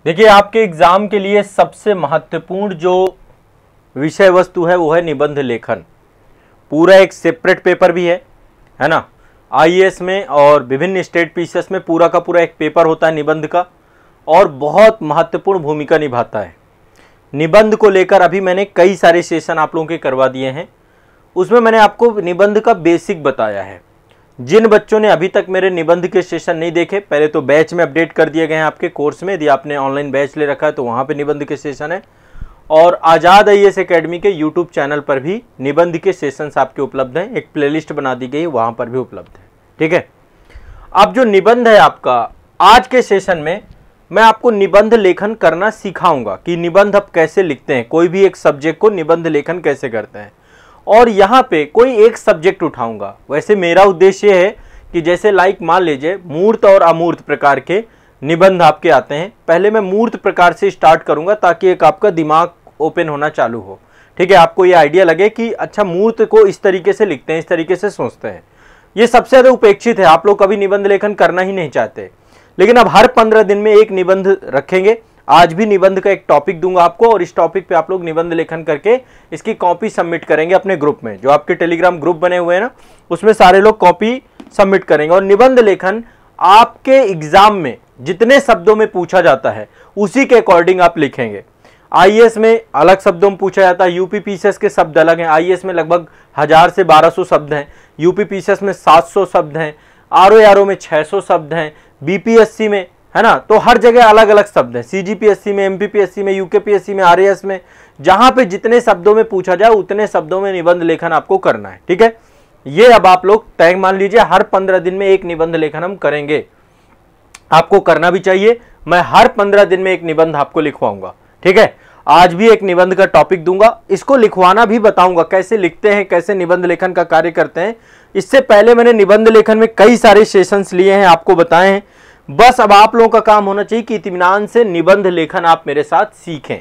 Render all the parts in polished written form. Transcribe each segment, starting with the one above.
देखिए, आपके एग्जाम के लिए सबसे महत्वपूर्ण जो विषय वस्तु है वो है निबंध लेखन। पूरा एक सेपरेट पेपर भी है ना। आईएएस में और विभिन्न स्टेट पीसीएस में पूरा का पूरा एक पेपर होता है निबंध का, और बहुत महत्वपूर्ण भूमिका निभाता है। निबंध को लेकर अभी मैंने कई सारे सेशन आप लोगों के करवा दिए हैं। उसमें मैंने आपको निबंध का बेसिक बताया है। जिन बच्चों ने अभी तक मेरे निबंध के सेशन नहीं देखे, पहले तो बैच में अपडेट कर दिए गए हैं आपके कोर्स में। यदि आपने ऑनलाइन बैच ले रखा है तो वहाँ पे निबंध के सेशन है, और आज़ाद आईएएस एकेडमी के यूट्यूब चैनल पर भी निबंध के सेशंस आपके उपलब्ध हैं। एक प्लेलिस्ट बना दी गई है, वहाँ पर भी उपलब्ध है। ठीक है, अब जो निबंध है आपका, आज के सेशन में मैं आपको निबंध लेखन करना सिखाऊंगा कि निबंध आप कैसे लिखते हैं, कोई भी एक सब्जेक्ट को निबंध लेखन कैसे करते हैं। और यहाँ पे कोई एक सब्जेक्ट उठाऊंगा। वैसे मेरा उद्देश्य है कि जैसे मान लीजिए मूर्त और अमूर्त प्रकार के निबंध आपके आते हैं। पहले मैं मूर्त प्रकार से स्टार्ट करूंगा ताकि एक आपका दिमाग ओपन होना चालू हो। ठीक है, आपको ये आइडिया लगे कि अच्छा मूर्त को इस तरीके से लिखते हैं, इस तरीके से सोचते हैं। ये सबसे ज़्यादा उपेक्षित है, आप लोग कभी निबंध लेखन करना ही नहीं चाहते। लेकिन अब हर 15 दिन में एक निबंध रखेंगे। आज भी निबंध का एक टॉपिक दूंगा आपको, और इस टॉपिक पे आप लोग निबंध लेखन करके इसकी कॉपी सबमिट करेंगे अपने ग्रुप में। जो आपके टेलीग्राम ग्रुप बने हुए हैं ना, उसमें सारे लोग कॉपी सबमिट करेंगे। और निबंध लेखन आपके एग्जाम में जितने शब्दों में पूछा जाता है उसी के अकॉर्डिंग आप लिखेंगे। आईएएस में अलग शब्दों में पूछा जाता है, यूपी पीसीएस के शब्द अलग हैं। आईएएस में लगभग 1000 से 1200 शब्द हैं, यूपी पीसीएस में 700 शब्द हैं, आरओ में 600 शब्द हैं, बीपीएससी में, है ना। तो हर जगह अलग अलग शब्द हैं। सीजीपीएससी में, एमपीपीएससी में, यूकेपीएससी में, आरएएस में, जहां पे जितने शब्दों में पूछा जाए उतने शब्दों में निबंध लेखन आपको करना है। ठीक है, ये अब आप लोग तय मान लीजिए, हर 15 दिन में एक निबंध लेखन हम करेंगे। आपको करना भी चाहिए। मैं हर 15 दिन में एक निबंध आपको लिखवाऊंगा। ठीक है, आज भी एक निबंध का टॉपिक दूंगा, इसको लिखवाना भी बताऊंगा, कैसे लिखते हैं, कैसे निबंध लेखन का कार्य करते हैं। इससे पहले मैंने निबंध लेखन में कई सारे सेशंस लिए हैं, आपको बताए हैं। बस अब आप लोगों का काम होना चाहिए कि इत्मीनान से निबंध लेखन आप मेरे साथ सीखें।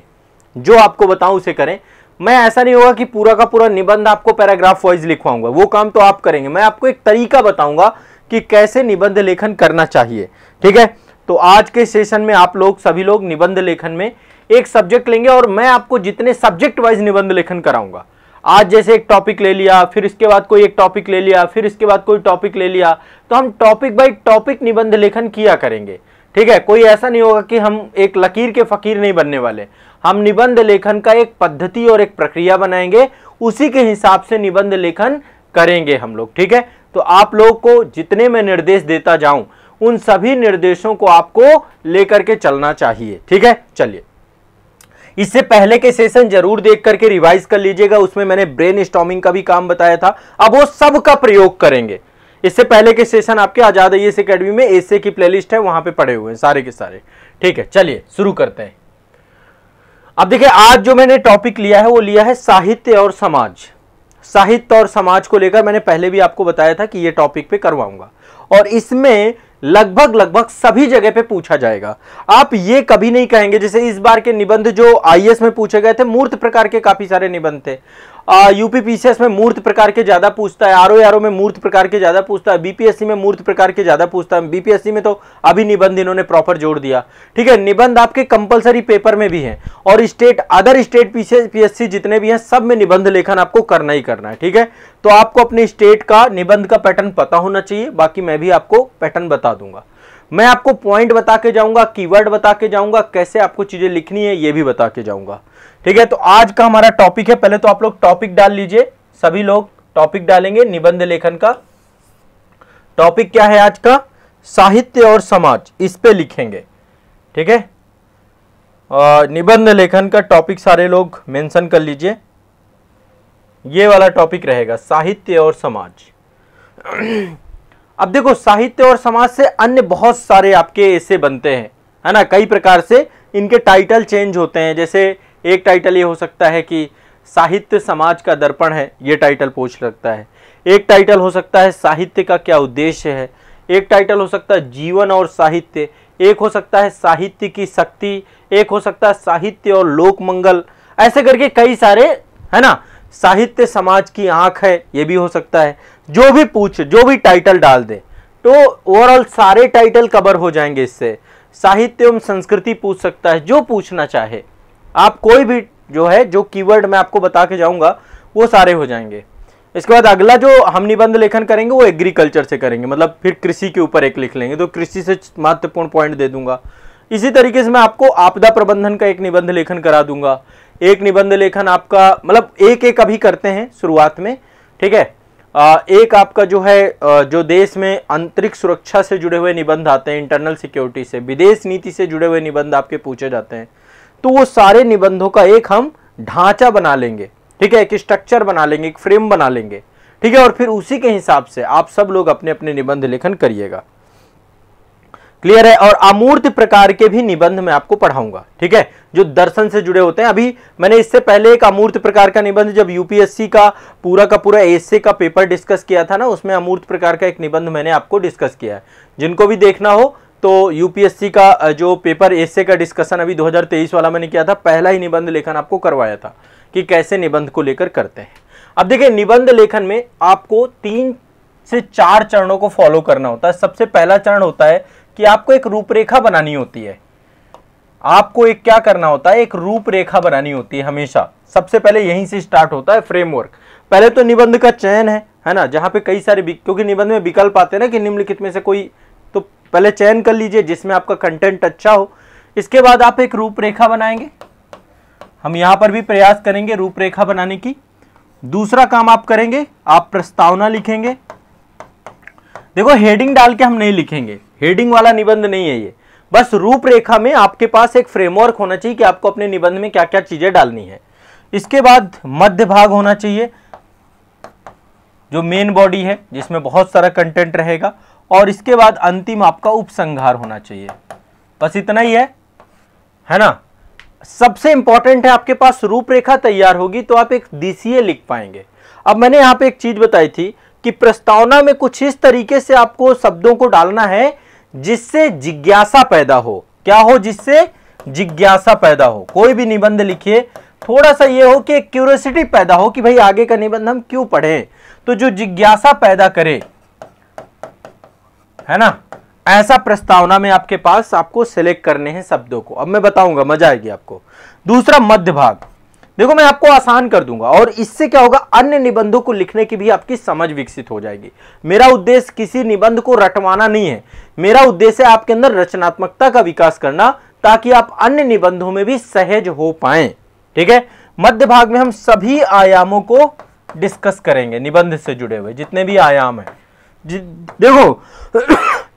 जो आपको बताऊं उसे करें। मैं ऐसा नहीं होगा कि पूरा का पूरा निबंध आपको पैराग्राफ वाइज लिखवाऊंगा, वो काम तो आप करेंगे। मैं आपको एक तरीका बताऊंगा कि कैसे निबंध लेखन करना चाहिए। ठीक है, तो आज के सेशन में आप लोग सभी लोग निबंध लेखन में एक सब्जेक्ट लेंगे, और मैं आपको जितने सब्जेक्ट वाइज निबंध लेखन कराऊंगा। आज जैसे एक टॉपिक ले लिया, फिर इसके बाद कोई एक टॉपिक ले लिया, फिर इसके बाद कोई टॉपिक ले लिया, तो हम टॉपिक बाय टॉपिक निबंध लेखन किया करेंगे। ठीक है, कोई ऐसा नहीं होगा कि हम एक लकीर के फकीर नहीं बनने वाले। हम निबंध लेखन का एक पद्धति और एक प्रक्रिया बनाएंगे, उसी के हिसाब से निबंध लेखन करेंगे हम लोग। ठीक है, तो आप लोग को जितने मैं निर्देश देता जाऊं उन सभी निर्देशों को आपको लेकर के चलना चाहिए। ठीक है, चलिए, इससे पहले के सेशन जरूर देख करके रिवाइज कर लीजिएगा। उसमें मैंने ब्रेन स्टॉर्मिंग का भी काम बताया था, अब वो सब का प्रयोग करेंगे। इससे पहले के सेशन आपके आजाद आईएएस एकेडमी में एसे की प्लेलिस्ट है, वहां पे पड़े हुए हैं सारे के सारे। ठीक है, चलिए शुरू करते हैं। अब देखिए, आज जो मैंने टॉपिक लिया है वो लिया है साहित्य और समाज। साहित्य और समाज को लेकर मैंने पहले भी आपको बताया था कि ये टॉपिक पे करवाऊंगा, और इसमें लगभग सभी जगह पे पूछा जाएगा। आप ये कभी नहीं कहेंगे, जैसे इस बार के निबंध जो आईएएस में पूछे गए थे, मूर्त प्रकार के काफी सारे निबंध थे। यूपी पीसीएस में मूर्त प्रकार के ज्यादा पूछता है, आरओ में मूर्त प्रकार के ज्यादा पूछता है, बीपीएससी में मूर्त प्रकार के ज्यादा पूछता है। बीपीएससी में तो अभी निबंध इन्होंने प्रॉपर जोड़ दिया। ठीक है, निबंध आपके कंपलसरी पेपर में भी है, और अदर स्टेट पीएससी जितने भी हैं सब में निबंध लेखन आपको करना ही करना है। ठीक है, तो आपको अपने स्टेट का निबंध का पैटर्न पता होना चाहिए। बाकी मैं भी आपको पैटर्न बता दूंगा। मैं आपको पॉइंट बता के जाऊंगा, कीवर्ड बता के जाऊंगा, कैसे आपको चीजें लिखनी है ये भी बता के जाऊंगा। ठीक है, तो आज का हमारा टॉपिक है, पहले तो आप लोग टॉपिक डाल लीजिए। सभी लोग टॉपिक डालेंगे निबंध लेखन का। टॉपिक क्या है आज का? साहित्य और समाज, इस पे लिखेंगे। ठीक है, निबंध लेखन का टॉपिक सारे लोग मेंशन कर लीजिए। ये वाला टॉपिक रहेगा, साहित्य और समाज। अब देखो, साहित्य और समाज से अन्य बहुत सारे आपके ऐसे बनते हैं, है ना। कई प्रकार से इनके टाइटल चेंज होते हैं। जैसे एक टाइटल ये हो सकता है कि साहित्य समाज का दर्पण है, ये टाइटल पूछ सकता है। एक टाइटल हो सकता है साहित्य का क्या उद्देश्य है। एक टाइटल हो सकता है जीवन और साहित्य। एक हो सकता है साहित्य की शक्ति। एक हो सकता है साहित्य और लोक मंगल। ऐसे करके कई सारे, है ना। साहित्य समाज की आंख है, ये भी हो सकता है। जो भी टाइटल डाल दे तो ओवरऑल सारे टाइटल कवर हो जाएंगे इससे। साहित्य एवं संस्कृति पूछ सकता है, जो पूछना चाहे आप, कोई भी जो है, जो कीवर्ड मैं आपको बता के जाऊंगा वो सारे हो जाएंगे। इसके बाद अगला जो हम निबंध लेखन करेंगे वो एग्रीकल्चर से करेंगे, मतलब फिर कृषि के ऊपर एक लिख लेंगे, तो कृषि से महत्वपूर्ण पॉइंट दे दूंगा। इसी तरीके से मैं आपको आपदा प्रबंधन का एक निबंध लेखन करा दूंगा। एक निबंध लेखन आपका, मतलब एक एक अभी करते हैं शुरुआत में, ठीक है। एक आपका जो है, जो देश में अंतरिक्ष सुरक्षा से जुड़े हुए निबंध आते हैं, इंटरनल सिक्योरिटी से, विदेश नीति से जुड़े हुए निबंध आपके पूछे जाते हैं, तो वो सारे निबंधों का एक हम ढांचा बना लेंगे, ठीक है, एक स्ट्रक्चर बना लेंगे, एक फ्रेम बना लेंगे, ठीक है, और फिर उसी के हिसाब से आप सब लोग अपने अपने निबंध लेखन करिएगा। क्लियर है। और अमूर्त प्रकार के भी निबंध मैं आपको पढ़ाऊंगा, ठीक है, जो दर्शन से जुड़े होते हैं। अभी मैंने इससे पहले एक अमूर्त प्रकार का निबंध, जब यूपीएससी का पूरा एएसए का पेपर डिस्कस किया था ना, उसमें अमूर्त प्रकार का एक निबंध मैंने आपको डिस्कस किया है। जिनको भी देखना हो तो यूपीएससी का जो पेपर एएसए का डिस्कशन अभी 2023 वाला मैंने किया था, पहला ही निबंध लेखन आपको करवाया था कि कैसे निबंध को लेकर करते हैं। अब देखिए, निबंध लेखन में आपको 3 से 4 चरणों को फॉलो करना होता है। सबसे पहला चरण होता है कि आपको एक रूपरेखा बनानी होती है। आपको एक क्या करना होता है, एक रूपरेखा बनानी होती है हमेशा। सबसे पहले यहीं से स्टार्ट होता है फ्रेमवर्क। पहले तो निबंध का चयन है ना, जहां पे कई सारे, क्योंकि निबंध में विकल्प आते हैं ना कि निम्नलिखित में से कोई, तो पहले चयन कर लीजिए जिसमें आपका कंटेंट अच्छा हो। इसके बाद आप एक रूपरेखा बनाएंगे। हम यहां पर भी प्रयास करेंगे रूपरेखा बनाने की। दूसरा काम आप करेंगे, आप प्रस्तावना लिखेंगे। देखो, हेडिंग डाल के हम नहीं लिखेंगे, हेडिंग वाला निबंध नहीं है ये। बस रूपरेखा में आपके पास एक फ्रेमवर्क होना चाहिए कि आपको अपने निबंध में क्या क्या चीजें डालनी है। इसके बाद मध्य भाग होना चाहिए, जो मेन बॉडी है, जिसमें बहुत सारा कंटेंट रहेगा। और इसके बाद अंतिम आपका उपसंहार होना चाहिए। बस इतना ही है ना। सबसे इंपॉर्टेंट है, आपके पास रूपरेखा तैयार होगी तो आप एक DCA लिख पाएंगे। अब मैंने यहां पे एक चीज बताई थी कि प्रस्तावना में कुछ इस तरीके से आपको शब्दों को डालना है जिससे जिज्ञासा पैदा हो। क्या हो? जिससे जिज्ञासा पैदा हो। कोई भी निबंध लिखिए, थोड़ा सा ये हो कि एक क्यूरियोसिटी पैदा हो कि भाई आगे का निबंध हम क्यों पढ़ें, तो जो जिज्ञासा पैदा करे, है ना, ऐसा प्रस्तावना में आपके पास आपको सिलेक्ट करने हैं शब्दों को। अब मैं बताऊंगा, मजा आएगी आपको। दूसरा, मध्य भाग। देखो, मैं आपको आसान कर दूंगा और इससे क्या होगा, अन्य निबंधों को लिखने की भी आपकी समझ विकसित हो जाएगी। मेरा उद्देश्य किसी निबंध को रटवाना नहीं है, मेरा उद्देश्य है आपके अंदर रचनात्मकता का विकास करना, ताकि आप अन्य निबंधों में भी सहज हो पाएं। ठीक है। मध्य भाग में हम सभी आयामों को डिस्कस करेंगे, निबंध से जुड़े हुए जितने भी आयाम हैं। देखो,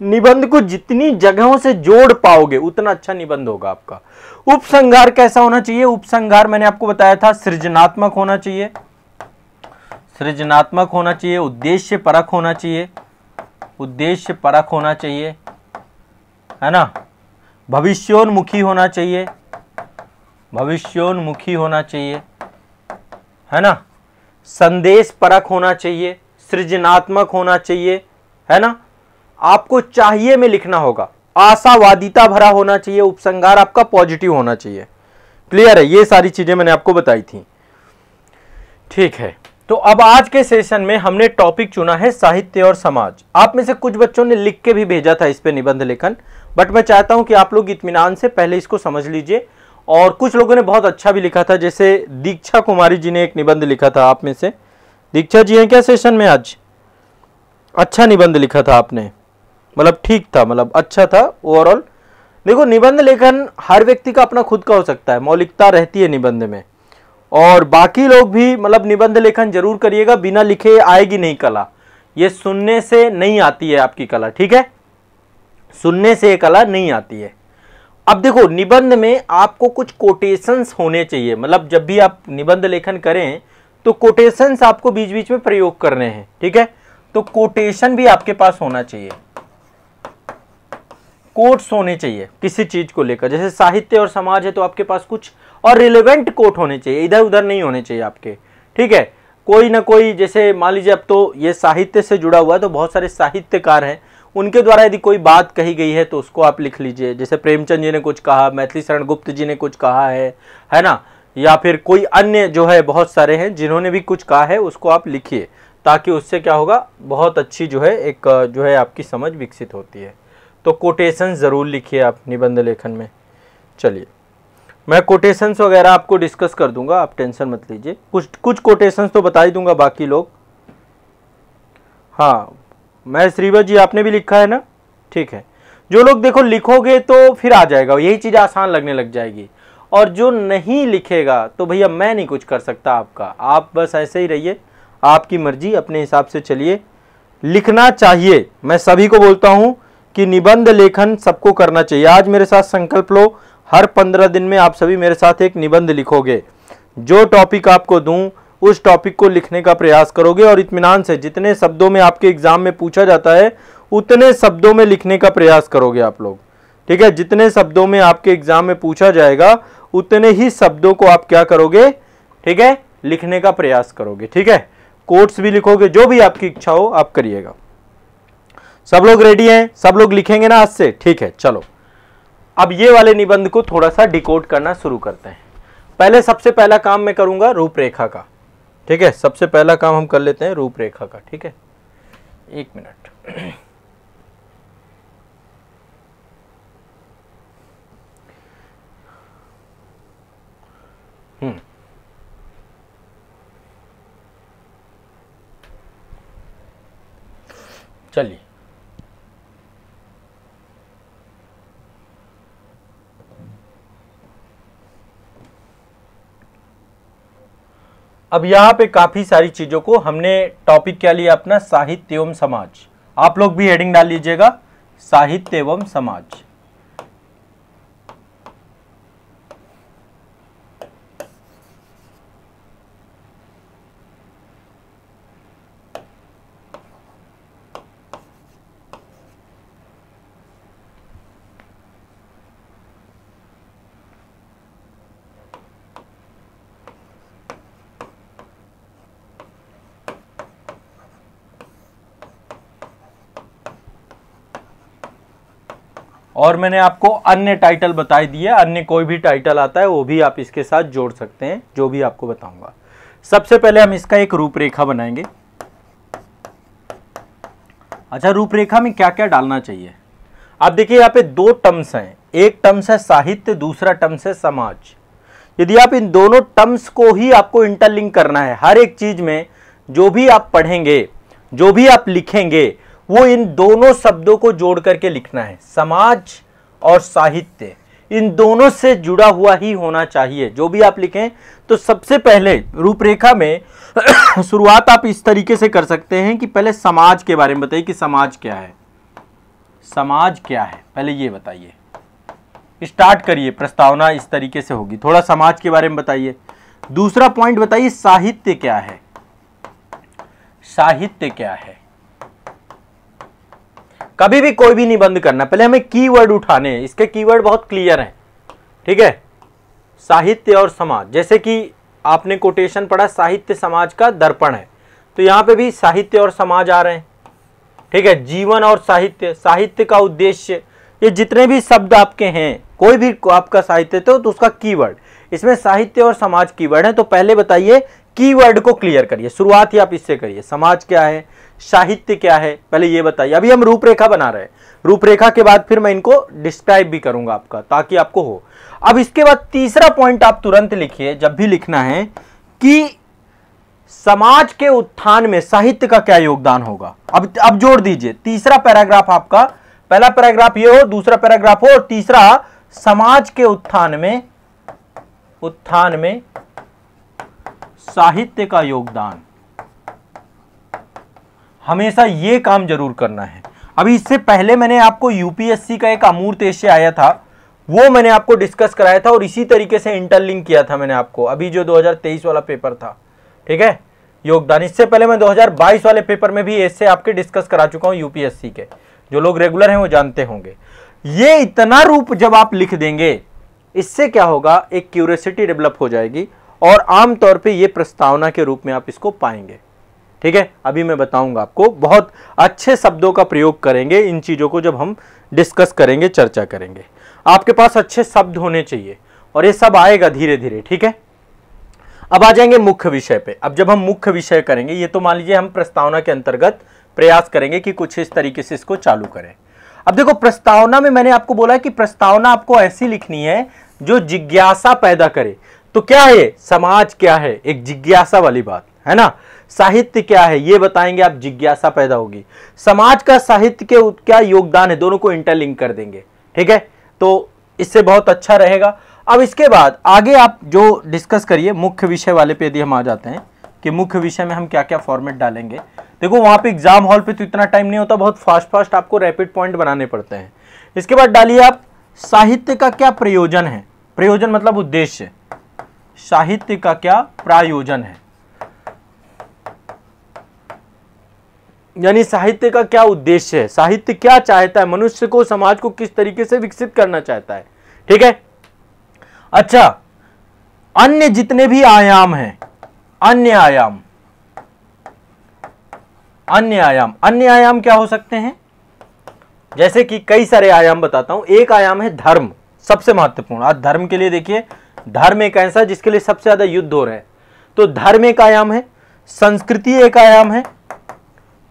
निबंध को जितनी जगहों से जोड़ पाओगे उतना अच्छा निबंध होगा आपका। उपसंहार कैसा होना चाहिए? उपसंहार मैंने आपको बताया था, सृजनात्मक होना चाहिए, सृजनात्मक होना चाहिए, उद्देश्य परक होना चाहिए, उद्देश्य परक होना चाहिए, है ना, भविष्योन्मुखी होना चाहिए, भविष्योन्मुखी होना चाहिए, है ना, संदेश परक होना चाहिए, सृजनात्मक होना चाहिए, है ना, आपको चाहिए में लिखना होगा, आशावादिता भरा होना चाहिए, उपसंहार आपका पॉजिटिव होना चाहिए। क्लियर है? ये सारी चीजें मैंने आपको बताई थी। ठीक है, तो अब आज के सेशन में हमने टॉपिक चुना है साहित्य और समाज। आप में से कुछ बच्चों ने लिख के भी भेजा था इस पे निबंध लेखन, बट मैं चाहता हूं कि आप लोग इत्मीनान से पहले इसको समझ लीजिए। और कुछ लोगों ने बहुत अच्छा भी लिखा था, जैसे दीक्षा कुमारी जी ने एक निबंध लिखा था। आप में से दीक्षा जी हैं क्या सेशन में आज? अच्छा निबंध लिखा था आपने, मतलब ठीक था, मतलब अच्छा था ओवरऑल। देखो, निबंध लेखन हर व्यक्ति का अपना खुद का हो सकता है, मौलिकता रहती है निबंध में। और बाकी लोग भी मतलब निबंध लेखन जरूर करिएगा, बिना लिखे आएगी नहीं कला, ये सुनने से नहीं आती है आपकी कला। ठीक है, सुनने से ये कला नहीं आती है। अब देखो, निबंध में आपको कुछ कोटेशंस होने चाहिए, मतलब जब भी आप निबंध लेखन करें तो कोटेशंस आपको बीच बीच में प्रयोग करने हैं। ठीक है, तो कोटेशन भी आपके पास होना चाहिए, कोट्स होने चाहिए किसी चीज को लेकर। जैसे साहित्य और समाज है तो आपके पास कुछ और रिलेवेंट कोट होने चाहिए, इधर उधर नहीं होने चाहिए आपके। ठीक है, कोई ना कोई, जैसे मान लीजिए अब तो ये साहित्य से जुड़ा हुआ है तो बहुत सारे साहित्यकार हैं, उनके द्वारा यदि कोई बात कही गई है तो उसको आप लिख लीजिए। जैसे प्रेमचंद जी ने कुछ कहा, मैथिली शरण गुप्त जी ने कुछ कहा है ना, या फिर कोई अन्य जो है बहुत सारे हैं जिन्होंने भी कुछ कहा है, उसको आप लिखिए, ताकि उससे क्या होगा, बहुत अच्छी जो है एक जो है आपकी समझ विकसित होती है। तो कोटेशंस ज़रूर लिखिए आप निबंध लेखन में। चलिए मैं कोटेशंस वगैरह आपको डिस्कस कर दूंगा, आप टेंशन मत लीजिए। कुछ कोटेशंस तो बता ही दूंगा, बाकी लोग। हाँ मैं श्रीवत जी आपने भी लिखा है ना, ठीक है। जो लोग देखो लिखोगे तो फिर आ जाएगा, यही चीज़ आसान लगने लग जाएगी। और जो नहीं लिखेगा तो भैया मैं नहीं कुछ कर सकता आपका, आप बस ऐसे ही रहिए, आपकी मर्जी, अपने हिसाब से चलिए। लिखना चाहिए, मैं सभी को बोलता हूं कि निबंध लेखन सबको करना चाहिए। आज मेरे साथ संकल्प लो, हर 15 दिन में आप सभी मेरे साथ एक निबंध लिखोगे। जो टॉपिक आपको दूं उस टॉपिक को लिखने का प्रयास करोगे और इत्मीनान से जितने शब्दों में आपके एग्जाम में पूछा जाता है उतने शब्दों में लिखने का प्रयास करोगे आप लोग, ठीक है। जितने शब्दों में आपके एग्जाम में पूछा जाएगा उतने ही शब्दों को आप क्या करोगे, ठीक है, लिखने का प्रयास करोगे, ठीक है। कोट्स भी लिखोगे, जो भी आपकी इच्छा हो आप करिएगा। सब लोग रेडी हैं, सब लोग लिखेंगे ना आज से, ठीक है। चलो अब ये वाले निबंध को थोड़ा सा डिकोड करना शुरू करते हैं। पहले सबसे पहला काम मैं करूंगा रूपरेखा का, ठीक है। सबसे पहला काम हम कर लेते हैं रूपरेखा का, ठीक है। एक मिनट। चलिए अब यहाँ पे काफी सारी चीजों को हमने टॉपिक क्या लिया अपना, साहित्य एवं समाज। आप लोग भी हेडिंग डाल लीजिएगा, साहित्य एवं समाज। और मैंने आपको अन्य टाइटल बता दिया, अन्य कोई भी टाइटल आता है वो भी आप इसके साथ जोड़ सकते हैं, जो भी आपको बताऊंगा। सबसे पहले हम इसका एक रूपरेखा बनाएंगे। अच्छा, रूपरेखा में क्या क्या डालना चाहिए, आप देखिए यहाँ पे दो टर्म्स हैं, एक टर्म्स है साहित्य, दूसरा टर्म्स है समाज। यदि आप इन दोनों टर्म्स को ही आपको इंटरलिंक करना है, हर एक चीज में जो भी आप पढ़ेंगे, जो भी आप लिखेंगे, वो इन दोनों शब्दों को जोड़ करके लिखना है। समाज और साहित्य इन दोनों से जुड़ा हुआ ही होना चाहिए जो भी आप लिखें। तो सबसे पहले रूपरेखा में शुरुआत आप इस तरीके से कर सकते हैं कि पहले समाज के बारे में बताइए कि समाज क्या है, समाज क्या है, पहले ये बताइए। स्टार्ट करिए, प्रस्तावना इस तरीके से होगी, थोड़ा समाज के बारे में बताइए। दूसरा पॉइंट बताइए साहित्य क्या है, साहित्य क्या है। कभी भी कोई भी निबंध करना पहले हमें कीवर्ड उठाने हैं, इसके कीवर्ड बहुत क्लियर हैं, ठीक है। साहित्य और समाज, जैसे कि आपने कोटेशन पढ़ा साहित्य समाज का दर्पण है, तो यहां पे भी साहित्य और समाज आ रहे हैं, ठीक है। जीवन और साहित्य, साहित्य का उद्देश्य, ये जितने भी शब्द आपके हैं, कोई भी आपका साहित्य तो उसका कीवर्ड, इसमें साहित्य और समाज कीवर्ड है। तो पहले बताइए कीवर्ड को क्लियर करिए, शुरुआत ही आप इससे करिए। समाज क्या है, साहित्य क्या है, पहले ये बताइए। अभी हम रूपरेखा बना रहे हैं, रूपरेखा के बाद फिर मैं इनको डिस्क्राइब भी करूंगा आपका, ताकि आपको हो। अब इसके बाद तीसरा पॉइंट आप तुरंत लिखिए जब भी लिखना है कि समाज के उत्थान में साहित्य का क्या योगदान होगा। अब जोड़ दीजिए, तीसरा पैराग्राफ आपका, पहला पैराग्राफ ये हो, दूसरा पैराग्राफ हो, और तीसरा समाज के उत्थान में साहित्य का योगदान। हमेशा ये काम जरूर करना है। अभी इससे पहले मैंने आपको यूपीएससी का एक अमूर्त एशे आया था, वो मैंने आपको डिस्कस कराया था और इसी तरीके से इंटरलिंक किया था मैंने आपको, अभी जो 2023 वाला पेपर था, ठीक है, योगदान। इससे पहले मैं 2022 वाले पेपर में भी ऐसे आपके डिस्कस करा चुका हूं यूपीएससी के, जो लोग रेगुलर हैं वो जानते होंगे। ये इतना रूप जब आप लिख देंगे, इससे क्या होगा, एक क्यूरियोसिटी डेवलप हो जाएगी और आमतौर पे ये प्रस्तावना के रूप में आप इसको पाएंगे, ठीक है। अभी मैं बताऊंगा आपको, बहुत अच्छे शब्दों का प्रयोग करेंगे इन चीजों को जब हम डिस्कस करेंगे, चर्चा करेंगे। आपके पास अच्छे शब्द होने चाहिए और ये सब आएगा धीरे धीरे, ठीक है। अब आ जाएंगे मुख्य विषय पे। अब जब हम मुख्य विषय करेंगे, ये तो मान लीजिए हम प्रस्तावना के अंतर्गत प्रयास करेंगे कि कुछ इस तरीके से इसको चालू करें। अब देखो प्रस्तावना में मैंने आपको बोला है कि प्रस्तावना आपको ऐसी लिखनी है जो जिज्ञासा पैदा करे। तो क्या है, समाज क्या है, एक जिज्ञासा वाली बात है ना। साहित्य क्या है ये बताएंगे आप, जिज्ञासा पैदा होगी। समाज का साहित्य के क्या योगदान है, दोनों को इंटरलिंक कर देंगे, ठीक है, तो इससे बहुत अच्छा रहेगा। अब इसके बाद आगे आप जो डिस्कस करिए मुख्य विषय वाले पे, यदि हम आ जाते हैं कि मुख्य विषय में हम क्या क्या फॉर्मेट डालेंगे। देखो वहां पे एग्जाम हॉल पे तो इतना टाइम नहीं होता, बहुत फास्ट आपको रैपिड पॉइंट बनाने पड़ते हैं। इसके बाद डालिए आप साहित्य का क्या प्रयोजन है, प्रयोजन मतलब उद्देश्य, साहित्य का क्या प्रयोजन है, यानी साहित्य का क्या उद्देश्य है, साहित्य क्या चाहता है, मनुष्य को, समाज को किस तरीके से विकसित करना चाहता है, ठीक है। अच्छा, अन्य जितने भी आयाम हैं, अन्य आयाम, अन्य आयाम क्या हो सकते हैं, जैसे कि कई सारे आयाम बताता हूं। एक आयाम है धर्म, सबसे महत्वपूर्ण। आज धर्म के लिए देखिए, धर्म एक ऐसा जिसके लिए सबसे ज्यादा युद्ध हो रहे हैं, तो धर्म एक आयाम है, संस्कृति एक आयाम है।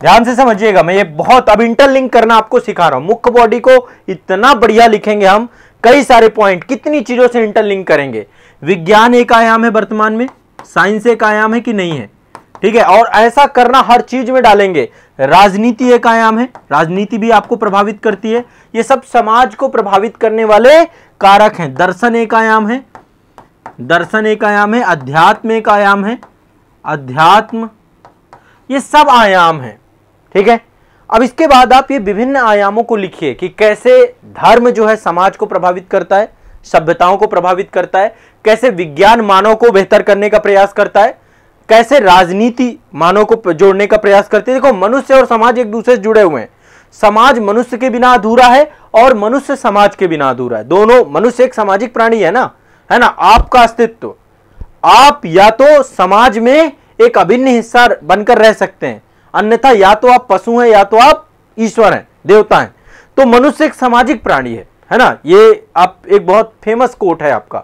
ध्यान से समझिएगा, मैं ये बहुत अब इंटरलिंक करना आपको सिखा रहा हूं। मुख्य बॉडी को इतना बढ़िया लिखेंगे हम, कई सारे पॉइंट कितनी चीजों से इंटरलिंक करेंगे। विज्ञान एक आयाम है वर्तमान में, साइंस एक आयाम है कि नहीं है, ठीक है, और ऐसा करना हर चीज में डालेंगे। राजनीति एक आयाम है, राजनीति भी आपको प्रभावित करती है, ये सब समाज को प्रभावित करने वाले कारक हैं। दर्शन एक आयाम है, दर्शन एक आयाम है। अध्यात्म एक आयाम है, अध्यात्म, ये सब आयाम है, ठीक है। अब इसके बाद आप ये विभिन्न आयामों को लिखिए कि कैसे धर्म जो है समाज को प्रभावित करता है, सभ्यताओं को प्रभावित करता है, कैसे विज्ञान मानव को बेहतर करने का प्रयास करता है, कैसे राजनीति मानव को जोड़ने का प्रयास करती है। देखो मनुष्य और समाज एक दूसरे से जुड़े हुए हैं, समाज मनुष्य के बिना अधूरा है और मनुष्य समाज के बिना अधूरा है। दोनों, मनुष्य एक सामाजिक प्राणी है ना, है ना। आपका अस्तित्व, आप या तो समाज में एक अभिन्न हिस्सा बनकर रह सकते हैं, अन्यथा या तो आप पशु हैं या तो आप ईश्वर हैं, देवता हैं। तो मनुष्य एक सामाजिक प्राणी है ना। ये आप एक बहुत फेमस कोट है आपका।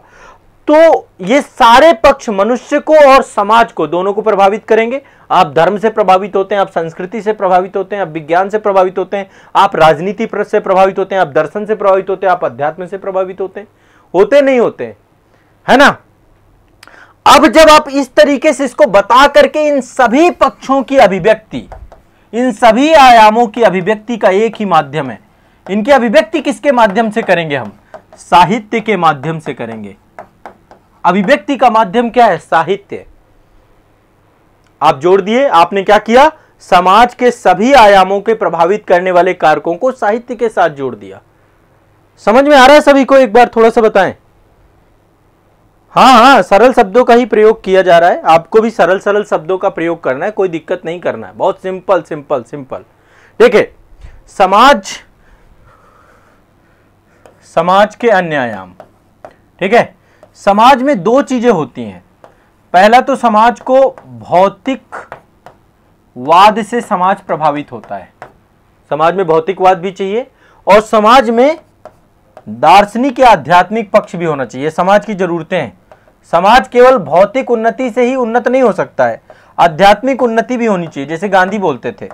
तो ये सारे पक्ष मनुष्य को और समाज को, दोनों को प्रभावित करेंगे। आप धर्म से प्रभावित होते हैं, आप संस्कृति से प्रभावित होते हैं, आप विज्ञान से प्रभावित होते हैं, आप राजनीति से प्रभावित होते हैं, आप दर्शन से प्रभावित होते हैं, आप अध्यात्म से प्रभावित होते हैं, होते नहीं होते, है ना। अब जब आप इस तरीके से इसको बता करके इन सभी पक्षों की अभिव्यक्ति, इन सभी आयामों की अभिव्यक्ति का एक ही माध्यम है, इनकी अभिव्यक्ति किसके माध्यम से करेंगे हम, साहित्य के माध्यम से करेंगे। अभिव्यक्ति का माध्यम क्या है, साहित्य। आप जोड़ दिए, आपने क्या किया, समाज के सभी आयामों के प्रभावित करने वाले कारकों को साहित्य के साथ जोड़ दिया। समझ में आ रहा है सभी को, एक बार थोड़ा सा बताएं। हाँ, सरल शब्दों का ही प्रयोग किया जा रहा है, आपको भी सरल शब्दों का प्रयोग करना है, कोई दिक्कत नहीं करना है, बहुत सिंपल सिंपल सिंपल। देखिए समाज के अन्य आयाम, ठीक है। समाज में दो चीजें होती हैं, पहला तो समाज को भौतिकवाद से समाज प्रभावित होता है, समाज में भौतिकवाद भी चाहिए और समाज में दार्शनिक या आध्यात्मिक पक्ष भी होना चाहिए। समाज की जरूरतें हैं, समाज केवल भौतिक उन्नति से ही उन्नत नहीं हो सकता है, आध्यात्मिक उन्नति भी होनी चाहिए। जैसे गांधी बोलते थे,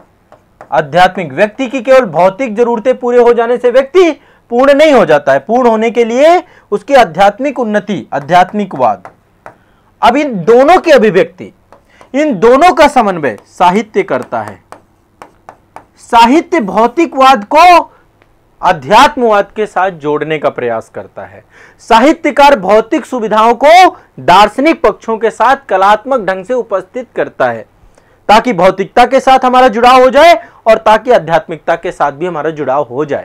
आध्यात्मिक, व्यक्ति की केवल भौतिक जरूरतें पूरे हो जाने से व्यक्ति पूर्ण नहीं हो जाता है, पूर्ण होने के लिए उसकी आध्यात्मिक उन्नति, आध्यात्मिकवाद। अब इन दोनों की अभिव्यक्ति, इन दोनों का समन्वय साहित्य करता है। साहित्य भौतिकवाद को अध्यात्मवाद के साथ जोड़ने का प्रयास करता है। साहित्यकार भौतिक सुविधाओं को दार्शनिक पक्षों के साथ कलात्मक ढंग से उपस्थित करता है, ताकि भौतिकता के साथ हमारा जुड़ाव हो जाए और ताकि आध्यात्मिकता के साथ भी हमारा जुड़ाव हो जाए,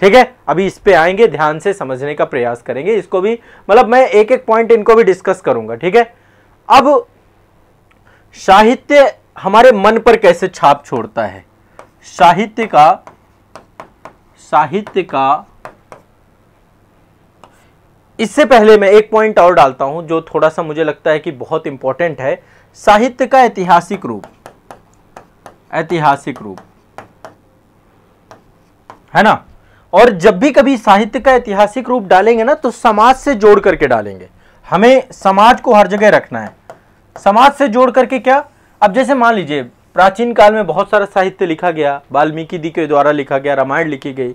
ठीक है। अभी इस पे आएंगे, ध्यान से समझने का प्रयास करेंगे इसको भी, मतलब मैं एक एक पॉइंट इनको भी डिस्कस करूंगा, ठीक है। अब साहित्य हमारे मन पर कैसे छाप छोड़ता है, साहित्य का इससे पहले मैं एक पॉइंट और डालता हूं जो थोड़ा सा मुझे लगता है कि बहुत इंपॉर्टेंट है। साहित्य का ऐतिहासिक रूप, है ना। और जब भी कभी साहित्य का ऐतिहासिक रूप डालेंगे ना, तो समाज से जोड़ करके डालेंगे। हमें समाज को हर जगह रखना है, समाज से जोड़ करके क्या। अब जैसे मान लीजिए प्राचीन काल में बहुत सारा साहित्य लिखा गया, वाल्मीकि जी के द्वारा लिखा गया, रामायण लिखी गई,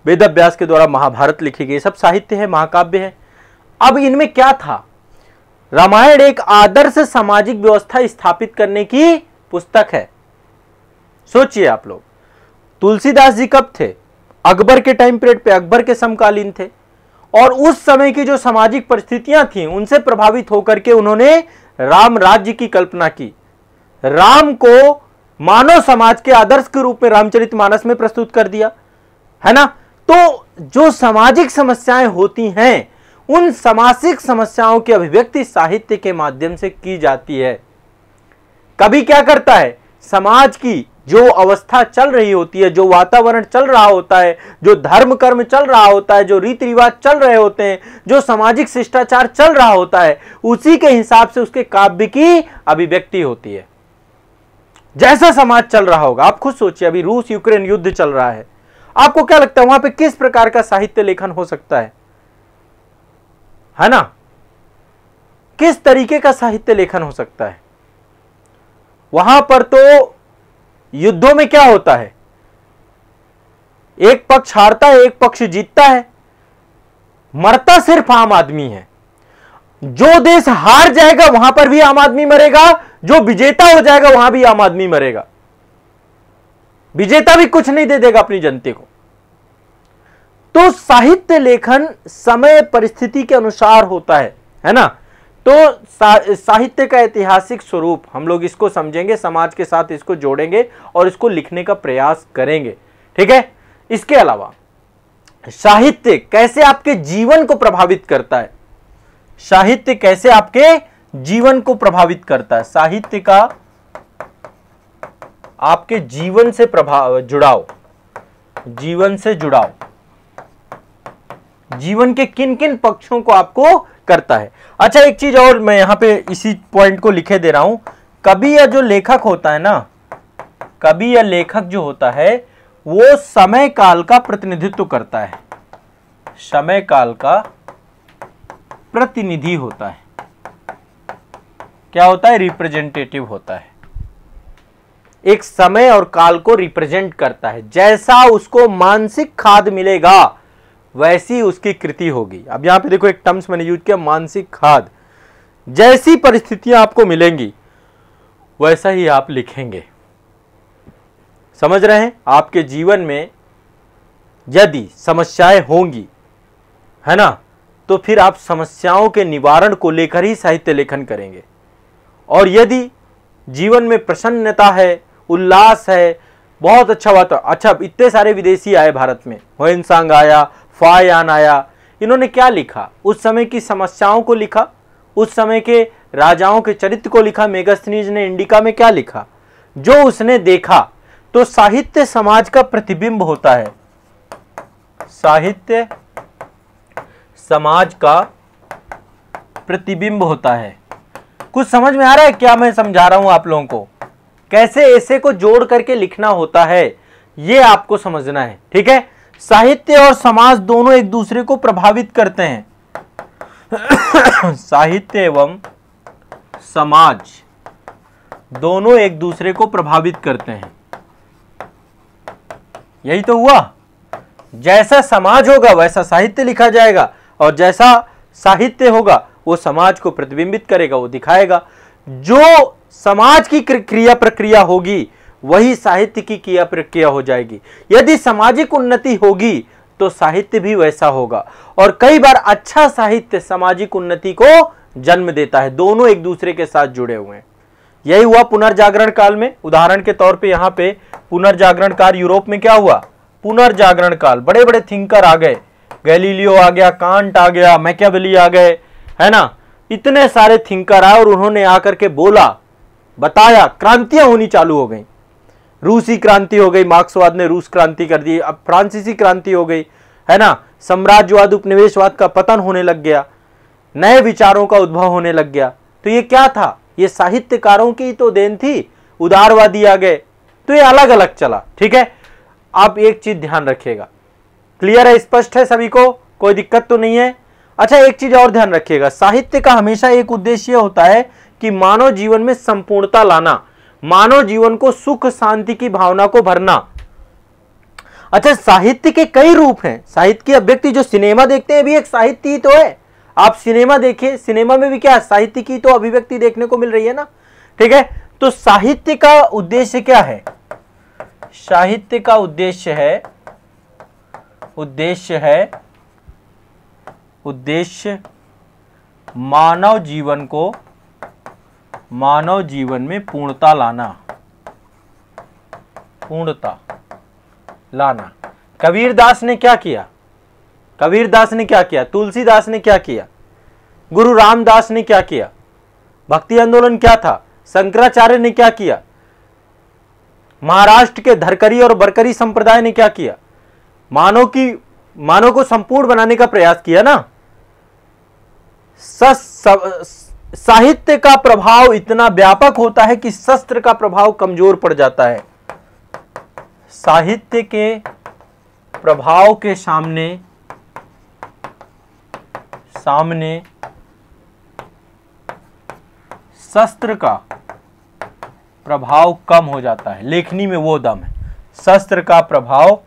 वेद व्यास के द्वारा महाभारत लिखी गई, सब साहित्य है, महाकाव्य है। अब इनमें क्या था? रामायण एक आदर्श सामाजिक व्यवस्था स्थापित करने की पुस्तक है। सोचिए आप लोग, तुलसीदास जी कब थे? अकबर के टाइम पीरियड पे, अकबर के समकालीन थे, और उस समय की जो सामाजिक परिस्थितियां थी उनसे प्रभावित होकर के उन्होंने राम राज्य की कल्पना की। राम को मानव समाज के आदर्श के रूप में रामचरितमानस में प्रस्तुत कर दिया, है ना। तो जो सामाजिक समस्याएं होती हैं, उन सामाजिक समस्याओं की अभिव्यक्ति साहित्य के माध्यम से की जाती है। कभी क्या करता है, समाज की जो अवस्था चल रही होती है, जो वातावरण चल रहा होता है, जो धर्म कर्म चल रहा होता है, जो रीति रिवाज चल रहे होते हैं, जो सामाजिक शिष्टाचार चल रहा होता है, उसी के हिसाब से उसके काव्य की अभिव्यक्ति होती है। जैसा समाज चल रहा होगा, आप खुद सोचिए, अभी रूस यूक्रेन युद्ध चल रहा है, आपको क्या लगता है वहां पे किस प्रकार का साहित्य लेखन हो सकता है ना? किस तरीके का साहित्य लेखन हो सकता है? वहां पर तो युद्धों में क्या होता है, एक पक्ष हारता है, एक पक्ष जीतता है, मरता सिर्फ आम आदमी है। जो देश हार जाएगा वहां पर भी आम आदमी मरेगा, जो विजेता हो जाएगा वहां भी आम आदमी मरेगा। विजेता भी कुछ नहीं दे देगा अपनी जनता को। तो साहित्य लेखन समय परिस्थिति के अनुसार होता है ना। तो साहित्य का ऐतिहासिक स्वरूप हम लोग इसको समझेंगे, समाज के साथ इसको जोड़ेंगे और इसको लिखने का प्रयास करेंगे, ठीक है। इसके अलावा साहित्य कैसे आपके जीवन को प्रभावित करता है, साहित्य कैसे आपके जीवन को प्रभावित करता है, साहित्य का आपके जीवन से जुड़ाव, जीवन से जुड़ाव, जीवन के किन किन पक्षों को आपको करता है। अच्छा, एक चीज और मैं यहां पे इसी पॉइंट को लिखे दे रहा हूं, कवि या जो लेखक होता है ना, कवि या लेखक जो होता है वो समय काल का प्रतिनिधित्व करता है, समय काल का प्रतिनिधि होता है। क्या होता है? रिप्रेजेंटेटिव होता है, एक समय और काल को रिप्रेजेंट करता है। जैसा उसको मानसिक खाद मिलेगा वैसी उसकी कृति होगी। अब यहां पे देखो एक टर्म्स मैंने यूज किया, मानसिक खाद। जैसी परिस्थितियां आपको मिलेंगी वैसा ही आप लिखेंगे। समझ रहे हैं? आपके जीवन में यदि समस्याएं होंगी, है ना, तो फिर आप समस्याओं के निवारण को लेकर ही साहित्य लेखन करेंगे। और यदि जीवन में प्रसन्नता है, उल्लास है, बहुत अच्छा बात। अच्छा, इतने सारे विदेशी आए भारत में, ह्वेनसांग आया, फायान आया, इन्होंने क्या लिखा? उस समय की समस्याओं को लिखा, उस समय के राजाओं के चरित्र को लिखा। मेगास्थनीज ने इंडिका में क्या लिखा? जो उसने देखा। तो साहित्य समाज का प्रतिबिंब होता है, साहित्य समाज का प्रतिबिंब होता है। कुछ समझ में आ रहा है क्या मैं समझा रहा हूं आप लोगों को? कैसे ऐसे को जोड़ करके लिखना होता है, ये आपको समझना है, ठीक है। साहित्य और समाज दोनों एक दूसरे को प्रभावित करते हैं। साहित्य एवं समाज दोनों एक दूसरे को प्रभावित करते हैं। यही तो हुआ, जैसा समाज होगा वैसा साहित्य लिखा जाएगा, और जैसा साहित्य होगा वो समाज को प्रतिबिंबित करेगा, वो दिखाएगा। जो समाज की क्रिया प्रक्रिया होगी वही साहित्य की क्रिया प्रक्रिया हो जाएगी। यदि सामाजिक उन्नति होगी तो साहित्य भी वैसा होगा। और कई बार अच्छा साहित्य सामाजिक उन्नति को जन्म देता है। दोनों एक दूसरे के साथ जुड़े हुए हैं। यही हुआ पुनर्जागरण काल में। उदाहरण के तौर पे यहाँ पे पुनर्जागरण काल यूरोप में क्या हुआ? पुनर्जागरण काल, बड़े बड़े थिंकर आ गए, गैलीलियो आ गया, कांट आ गया, मैकियावेली आ गए, है ना। इतने सारे थिंकर आए और उन्होंने आकर के बोला, बताया, क्रांतियां होनी चालू हो गई। रूसी क्रांति हो गई, मार्क्सवाद ने रूस क्रांति कर दी। अब फ्रांसीसी क्रांति हो गई, है ना। साम्राज्यवाद उपनिवेशवाद का पतन होने लग गया, नए विचारों का उद्भव होने लग गया। तो ये क्या था? ये साहित्यकारों की तो देन थी। उदारवादी आ गए, तो ये अलग अलग चला, ठीक है। आप एक चीज ध्यान रखिएगा, क्लियर है, स्पष्ट है सभी को, कोई दिक्कत तो नहीं है। अच्छा, एक चीज और ध्यान रखिएगा, साहित्य का हमेशा एक उद्देश्य होता है कि मानव जीवन में संपूर्णता लाना, मानव जीवन को सुख शांति की भावना को भरना। अच्छा, साहित्य के कई रूप हैं। साहित्य की अभिव्यक्ति, जो सिनेमा देखते हैं भी एक साहित्य ही तो है। आप सिनेमा देखिए, सिनेमा में भी क्या साहित्य की तो अभिव्यक्ति देखने को मिल रही है ना। ठीक है, तो साहित्य का उद्देश्य क्या है? साहित्य का उद्देश्य मानव जीवन में पूर्णता लाना। कबीरदास ने क्या किया? तुलसीदास ने क्या किया? गुरु रामदास ने क्या किया? भक्ति आंदोलन क्या था? शंकराचार्य ने क्या किया? महाराष्ट्र के धरकरी और बरकरी संप्रदाय ने क्या किया? मानव को संपूर्ण बनाने का प्रयास किया ना। साहित्य का प्रभाव इतना व्यापक होता है कि शस्त्र का प्रभाव कमजोर पड़ जाता है। साहित्य के प्रभाव के सामने शस्त्र का प्रभाव कम हो जाता है। लेखनी में वो दम है, शस्त्र का प्रभाव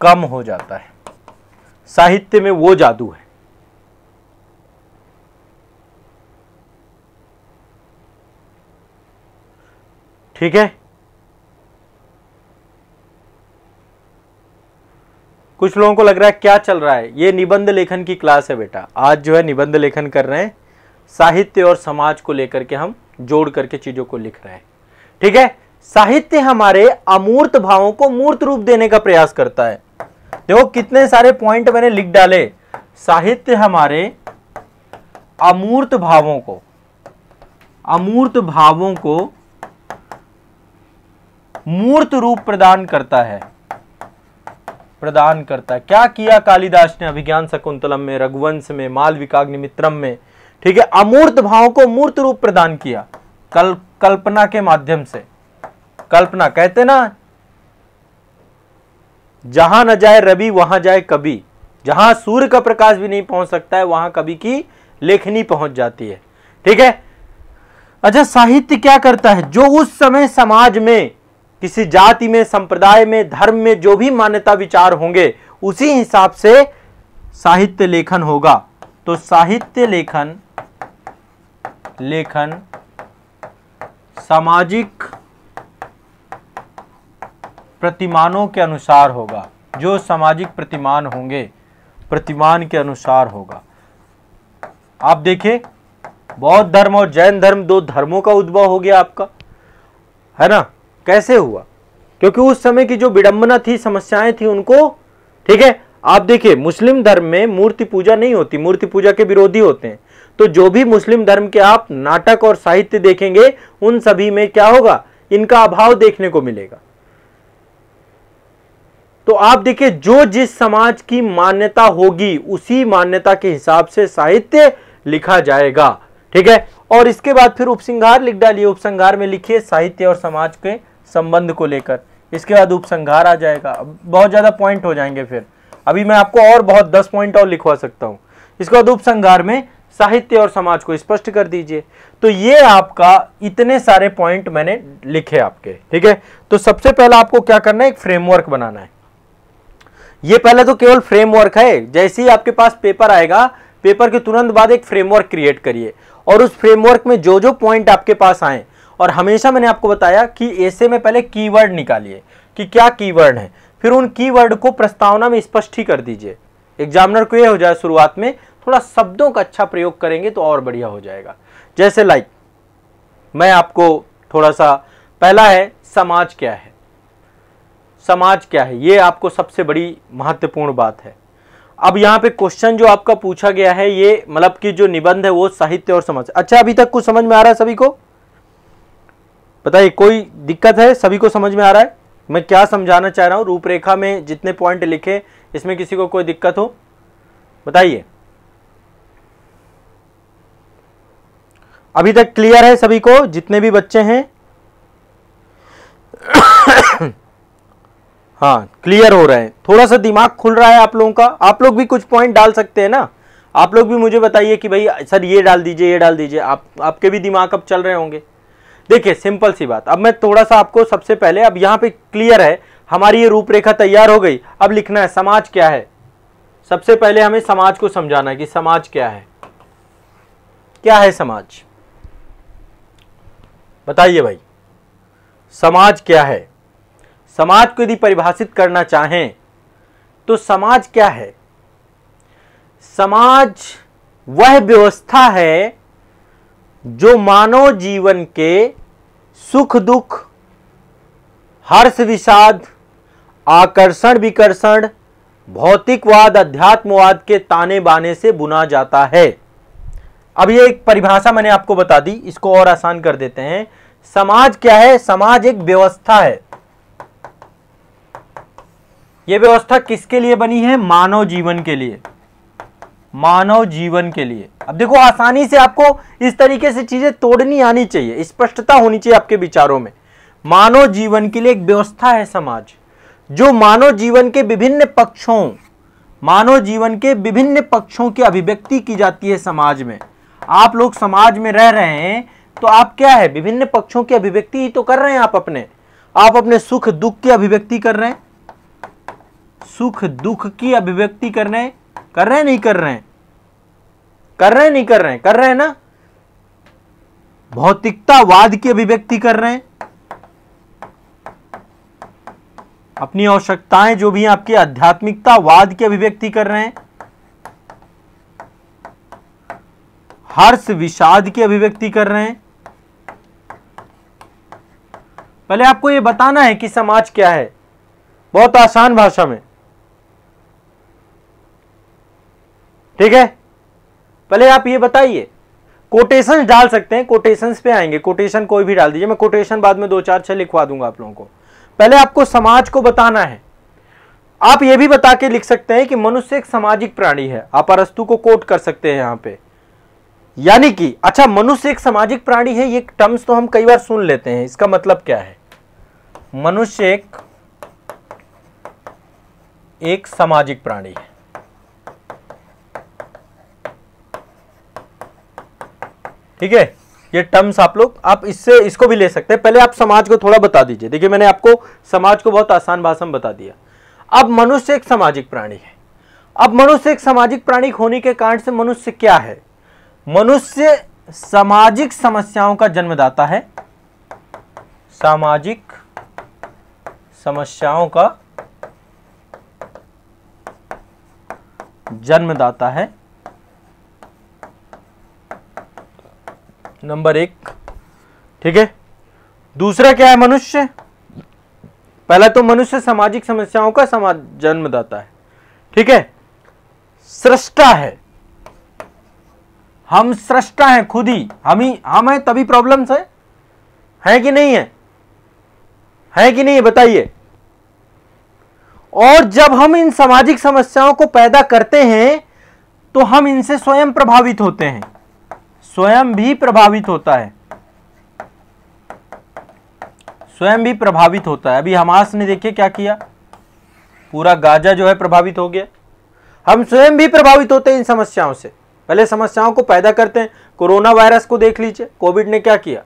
कम हो जाता है। साहित्य में वो जादू है। ठीक है, कुछ लोगों को लग रहा है क्या चल रहा है, ये निबंध लेखन की क्लास है बेटा। आज जो है निबंध लेखन कर रहे हैं, साहित्य और समाज को लेकर के हम जोड़ करके चीजों को लिख रहे हैं। ठीक है, साहित्य हमारे अमूर्त भावों को मूर्त रूप देने का प्रयास करता है। देखो कितने सारे पॉइंट मैंने लिख डाले। साहित्य हमारे अमूर्त भावों को मूर्त रूप प्रदान करता है। क्या किया कालिदास ने अभिज्ञान शकुंतलम में, रघुवंश में, मालविकाग्निमित्रम में। ठीक है, अमूर्त भावों को मूर्त रूप प्रदान किया कल्पना के माध्यम से। कल्पना कहते ना, जहां न जाए रवि वहां जाए कवि। जहां सूर्य का प्रकाश भी नहीं पहुंच सकता है वहां कवि की लेखनी पहुंच जाती है। ठीक है, अच्छा साहित्य क्या करता है? जो उस समय समाज में, किसी जाति में, संप्रदाय में, धर्म में जो भी मान्यता विचार होंगे उसी हिसाब से साहित्य लेखन होगा। तो साहित्य लेखन सामाजिक प्रतिमानों के अनुसार होगा। जो सामाजिक प्रतिमान होंगे, प्रतिमान के अनुसार होगा। आप देखिए, बौद्ध धर्म और जैन धर्म, दो धर्मों का उद्भव हो गया आपका, है ना। कैसे हुआ? क्योंकि उस समय की जो विडंबना थी, समस्याएं थी उनको। ठीक है, आप देखिए मुस्लिम धर्म में मूर्ति पूजा नहीं होती, मूर्ति पूजा के विरोधी होते हैं। तो जो भी मुस्लिम धर्म के आप नाटक और साहित्य देखेंगे उन सभी में क्या होगा? इनका अभाव देखने को मिलेगा। तो आप देखिए, जो जिस समाज की मान्यता होगी उसी मान्यता के हिसाब से साहित्य लिखा जाएगा। ठीक है, और इसके बाद फिर उपसंहार लिख डालिए। उपसंहार में लिखिए साहित्य और समाज के संबंध को लेकर। इसके बाद उपसंहार आ जाएगा। बहुत ज्यादा पॉइंट हो जाएंगे फिर। अभी मैं आपको और बहुत 10 पॉइंट और लिखवा सकता हूं। इसके बाद उपसंहार में साहित्य और समाज को स्पष्ट कर दीजिए। तो ये आपका इतने सारे पॉइंट मैंने लिखे आपके। ठीक है, तो सबसे पहला आपको क्या करना है? एक फ्रेमवर्क बनाना है। ये पहले तो केवल फ्रेमवर्क है। जैसे ही आपके पास पेपर आएगा, पेपर के तुरंत बाद एक फ्रेमवर्क क्रिएट करिए और उस फ्रेमवर्क में जो जो पॉइंट आपके पास आए, और हमेशा मैंने आपको बताया कि ऐसे में पहले कीवर्ड निकालिए कि क्या कीवर्ड है, फिर उन कीवर्ड को प्रस्तावना में स्पष्ट ही कर दीजिए। एग्जामिनर को ये हो जाए शुरुआत में थोड़ा शब्दों का अच्छा प्रयोग करेंगे तो और बढ़िया हो जाएगा। जैसे लाइक मैं आपको थोड़ा सा, पहला है समाज क्या है। समाज क्या है, ये आपको सबसे बड़ी महत्वपूर्ण बात है। अब यहाँ पे क्वेश्चन जो आपका पूछा गया है, ये मतलब कि जो निबंध है वो साहित्य और समाज। अच्छा, अभी तक कुछ समझ में आ रहा है सभी को? बताइए, कोई दिक्कत है? सभी को समझ में आ रहा है मैं क्या समझाना चाह रहा हूं? रूपरेखा में जितने पॉइंट लिखे, इसमें किसी को कोई दिक्कत हो बताइए। अभी तक क्लियर है सभी को, जितने भी बच्चे हैं? हाँ, क्लियर हो रहे हैं। थोड़ा सा दिमाग खुल रहा है आप लोगों का। आप लोग भी कुछ पॉइंट डाल सकते हैं ना। आप लोग भी मुझे बताइए कि भाई सर ये डाल दीजिए, ये डाल दीजिए। आपके भी दिमाग अब चल रहे होंगे। देखिए सिंपल सी बात, अब मैं थोड़ा सा आपको सबसे पहले, अब यहां पे क्लियर है, हमारी ये रूपरेखा तैयार हो गई। अब लिखना है समाज क्या है। सबसे पहले हमें समाज को समझाना है कि समाज क्या है। क्या है समाज, बताइए भाई, समाज क्या है। समाज को यदि परिभाषित करना चाहें तो समाज क्या है। समाज वह व्यवस्था है जो मानव जीवन के सुख दुख, हर्ष विषाद, आकर्षण विकर्षण, भौतिकवाद अध्यात्मवाद के ताने बाने से बुना जाता है। अब ये एक परिभाषा मैंने आपको बता दी, इसको और आसान कर देते हैं। समाज क्या है, समाज एक व्यवस्था है। यह व्यवस्था किसके लिए बनी है, मानव जीवन के लिए, मानव जीवन के लिए। अब देखो आसानी से आपको इस तरीके से चीजें तोड़नी आनी चाहिए, स्पष्टता होनी चाहिए आपके विचारों में। मानव जीवन के लिए एक व्यवस्था है समाज, जो मानव जीवन के विभिन्न पक्षों, मानव जीवन के विभिन्न पक्षों की अभिव्यक्ति की जाती है समाज में। आप लोग समाज में रह रहे हैं तो आप क्या है, विभिन्न पक्षों की अभिव्यक्ति ही तो कर रहे हैं। आप अपने सुख दुख की अभिव्यक्ति कर रहे हैं, सुख दुख की अभिव्यक्ति कर रहे हैं, नहीं कर रहे हैं, नहीं कर रहे हैं, कर रहे हैं ना। भौतिकतावाद की अभिव्यक्ति कर रहे हैं, अपनी आवश्यकताएं जो भी आपकी आध्यात्मिकतावाद की अभिव्यक्ति कर रहे हैं, हर्ष विषाद की अभिव्यक्ति कर रहे हैं। पहले आपको यह बताना है कि समाज क्या है, बहुत आसान भाषा में, ठीक है। पहले आप ये बताइए, कोटेशन डाल सकते हैं, कोटेशंस पे आएंगे, कोटेशन कोई भी डाल दीजिए, मैं कोटेशन बाद में 2 4 6 लिखवा दूंगा आप लोगों को। पहले आपको समाज को बताना है। आप ये भी बता के लिख सकते हैं कि मनुष्य एक सामाजिक प्राणी है, आप अरस्तु को कोट कर सकते हैं यहां पे। यानी कि अच्छा, मनुष्य एक सामाजिक प्राणी है, ये टर्म्स तो हम कई बार सुन लेते हैं, इसका मतलब क्या है, मनुष्य एक सामाजिक प्राणी है। ठीक है, ये टर्म्स आप लोग इससे इसको भी ले सकते हैं। पहले आप समाज को थोड़ा बता दीजिए। देखिए मैंने आपको समाज को बहुत आसान भाषा में बता दिया। अब मनुष्य एक सामाजिक प्राणी है। अब मनुष्य एक सामाजिक प्राणी होने के कारण से मनुष्य क्या है, मनुष्य सामाजिक समस्याओं का जन्मदाता है, सामाजिक समस्याओं का जन्मदाता है, नंबर 1। ठीक है, दूसरा क्या है, मनुष्य, पहला तो मनुष्य सामाजिक समस्याओं का जन्मदाता है। ठीक है, सृष्टा है, हम सृष्टा हैं, खुद ही हम हैं तभी प्रॉब्लम्स है कि नहीं है कि नहीं है, बताइए। और जब हम इन सामाजिक समस्याओं को पैदा करते हैं तो हम इनसे स्वयं प्रभावित होते हैं, स्वयं भी प्रभावित होता है, स्वयं भी प्रभावित होता है। अभी हमास ने देखिए क्या किया, पूरा गाजा जो है प्रभावित हो गया। हम स्वयं भी प्रभावित होते हैं इन समस्याओं से, पहले समस्याओं को पैदा करते हैं। कोरोना वायरस को देख लीजिए, कोविड ने क्या किया,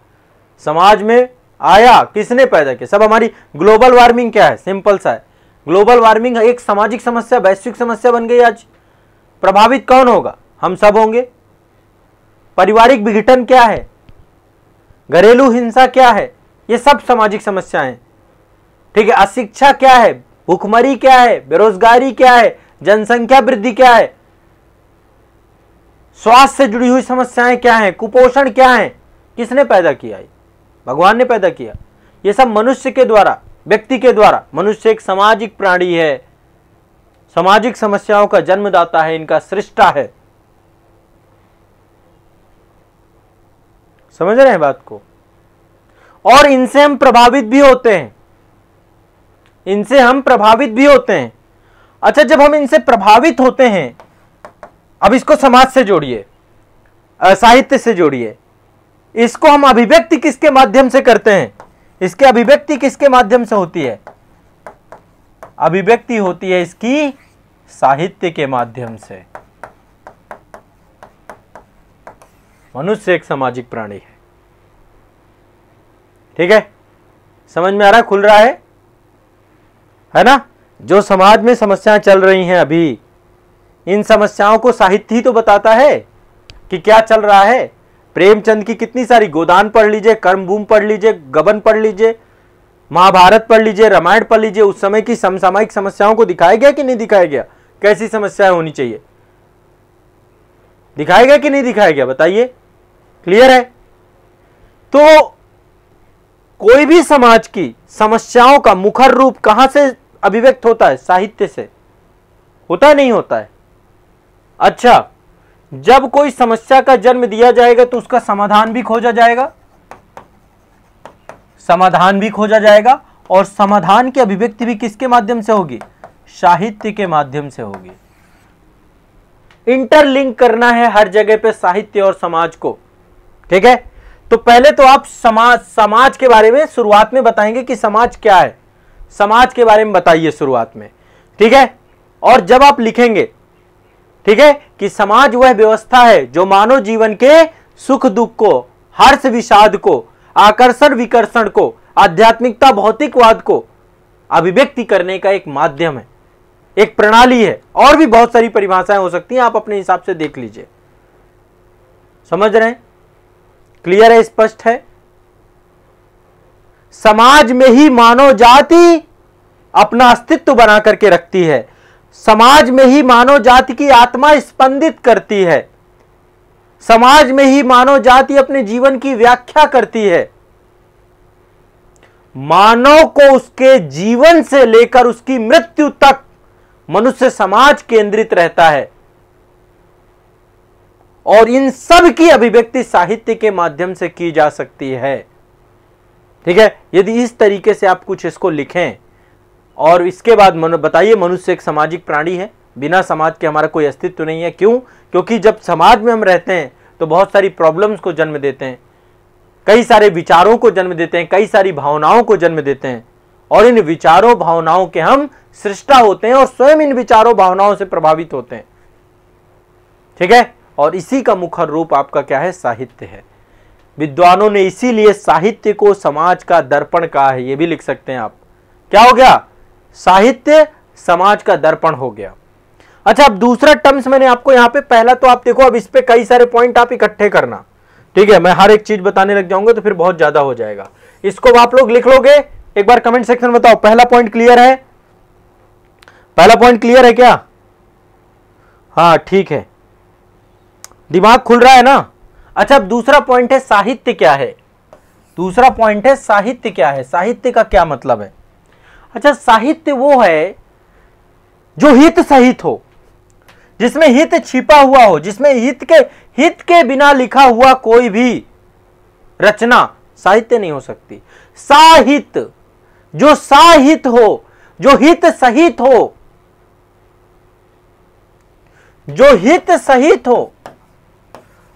समाज में आया, किसने पैदा किया, सब हमारी ग्लोबल वार्मिंग क्या है, सिंपल सा है, ग्लोबल वार्मिंग एक सामाजिक समस्या, वैश्विक समस्या बन गई। आज प्रभावित कौन होगा, हम सब होंगे। पारिवारिक विघटन क्या है, घरेलू हिंसा क्या है, ये सब सामाजिक समस्याएं। ठीक है, अशिक्षा क्या है, भूखमरी क्या है, बेरोजगारी क्या है, जनसंख्या वृद्धि क्या है, स्वास्थ्य से जुड़ी हुई समस्याएं क्या हैं, कुपोषण क्या है, किसने पैदा किया, भगवान ने पैदा किया। ये सब मनुष्य के द्वारा, व्यक्ति के द्वारा। मनुष्य एक सामाजिक प्राणी है, सामाजिक समस्याओं का जन्मदाता है, इनका सृष्टा है। समझ रहे हैं बात को। और इनसे हम प्रभावित भी होते हैं, इनसे हम प्रभावित भी होते हैं। अच्छा, जब हम इनसे प्रभावित होते हैं, अब इसको समाज से जोड़िए, साहित्य से जोड़िए, इसको हम अभिव्यक्ति किसके माध्यम से करते हैं, इसकी अभिव्यक्ति किसके माध्यम से होती है, अभिव्यक्ति होती है इसकी साहित्य के माध्यम से। मनुष्य एक सामाजिक प्राणी है। ठीक है, समझ में आ रहा है, खुल रहा है ना। जो समाज में समस्याएं चल रही हैं अभी, इन समस्याओं को साहित्य ही तो बताता है कि क्या चल रहा है। प्रेमचंद की कितनी सारी, गोदान पढ़ लीजिए, कर्मभूमि पढ़ लीजिए, गबन पढ़ लीजिए, महाभारत पढ़ लीजिए, रामायण पढ़ लीजिए, उस समय की समसामयिक समस्याओं को दिखाया गया कि नहीं दिखाया गया, कैसी समस्याएं होनी चाहिए, दिखाया गया कि नहीं दिखाया गया, बताइए। क्लियर है। तो कोई भी समाज की समस्याओं का मुखर रूप कहां से अभिव्यक्त होता है? साहित्य से। होता है नहीं होता है? अच्छा, जब कोई समस्या का जन्म दिया जाएगा तो उसका समाधान भी खोजा जाएगा, समाधान भी खोजा जाएगा, और समाधान की अभिव्यक्ति भी किसके माध्यम से होगी? साहित्य के माध्यम से होगी। इंटरलिंक करना है हर जगह पे साहित्य और समाज को, ठीक है। तो पहले तो आप समाज के बारे में शुरुआत में बताएंगे कि समाज क्या है, समाज के बारे में बताइए शुरुआत में, ठीक है। और जब आप लिखेंगे, ठीक है, कि समाज वह व्यवस्था है जो मानव जीवन के सुख दुख को, हर्ष विषाद को, आकर्षण विकर्षण को, आध्यात्मिकता भौतिकवाद को अभिव्यक्ति करने का एक माध्यम है, एक प्रणाली है। और भी बहुत सारी परिभाषाएं हो सकती हैं, आप अपने हिसाब से देख लीजिए। समझ रहे हैं? क्लियर है, स्पष्ट है। समाज में ही मानव जाति अपना अस्तित्व बना करके रखती है, समाज में ही मानव जाति की आत्मा स्पंदित करती है, समाज में ही मानव जाति अपने जीवन की व्याख्या करती है। मानव को उसके जीवन से लेकर उसकी मृत्यु तक मनुष्य समाज केंद्रित रहता है, और इन सब की अभिव्यक्ति साहित्य के माध्यम से की जा सकती है, ठीक है। यदि इस तरीके से आप कुछ इसको लिखें, और इसके बाद बताइए, मनुष्य एक सामाजिक प्राणी है, बिना समाज के हमारा कोई अस्तित्व नहीं है। क्यों? क्योंकि जब समाज में हम रहते हैं तो बहुत सारी प्रॉब्लम्स को जन्म देते हैं, कई सारे विचारों को जन्म देते हैं, कई सारी भावनाओं को जन्म देते हैं, और इन विचारों भावनाओं के हम सृष्टा होते हैं और स्वयं इन विचारों भावनाओं से प्रभावित होते हैं, ठीक है। और इसी का मुखर रूप आपका क्या है? साहित्य है। विद्वानों ने इसीलिए साहित्य को समाज का दर्पण कहा है, ये भी लिख सकते हैं आप। क्या हो गया? साहित्य समाज का दर्पण हो गया। अच्छा, अब दूसरा टर्म्स मैंने आपको यहां पे, पहला तो आप देखो, अब इस पे कई सारे पॉइंट आप इकट्ठे करना, ठीक है। मैं हर एक चीज बताने लग जाऊंगा तो फिर बहुत ज्यादा हो जाएगा। इसको आप लोग लिख लोगे, एक बार कमेंट सेक्शन में बताओ। पहला पॉइंट क्लियर है? पहला पॉइंट क्लियर है क्या? हाँ, ठीक है, दिमाग खुल रहा है ना। अच्छा, अब दूसरा पॉइंट है साहित्य क्या है। दूसरा पॉइंट है साहित्य क्या है, साहित्य का क्या मतलब है। अच्छा, साहित्य वो है जो हित सहित हो, जिसमें हित छिपा हुआ हो, जिसमें हित के बिना लिखा हुआ कोई भी रचना साहित्य नहीं हो सकती। साहित्य जो साहित हो, जो हित सहित हो, जो हित सहित हो।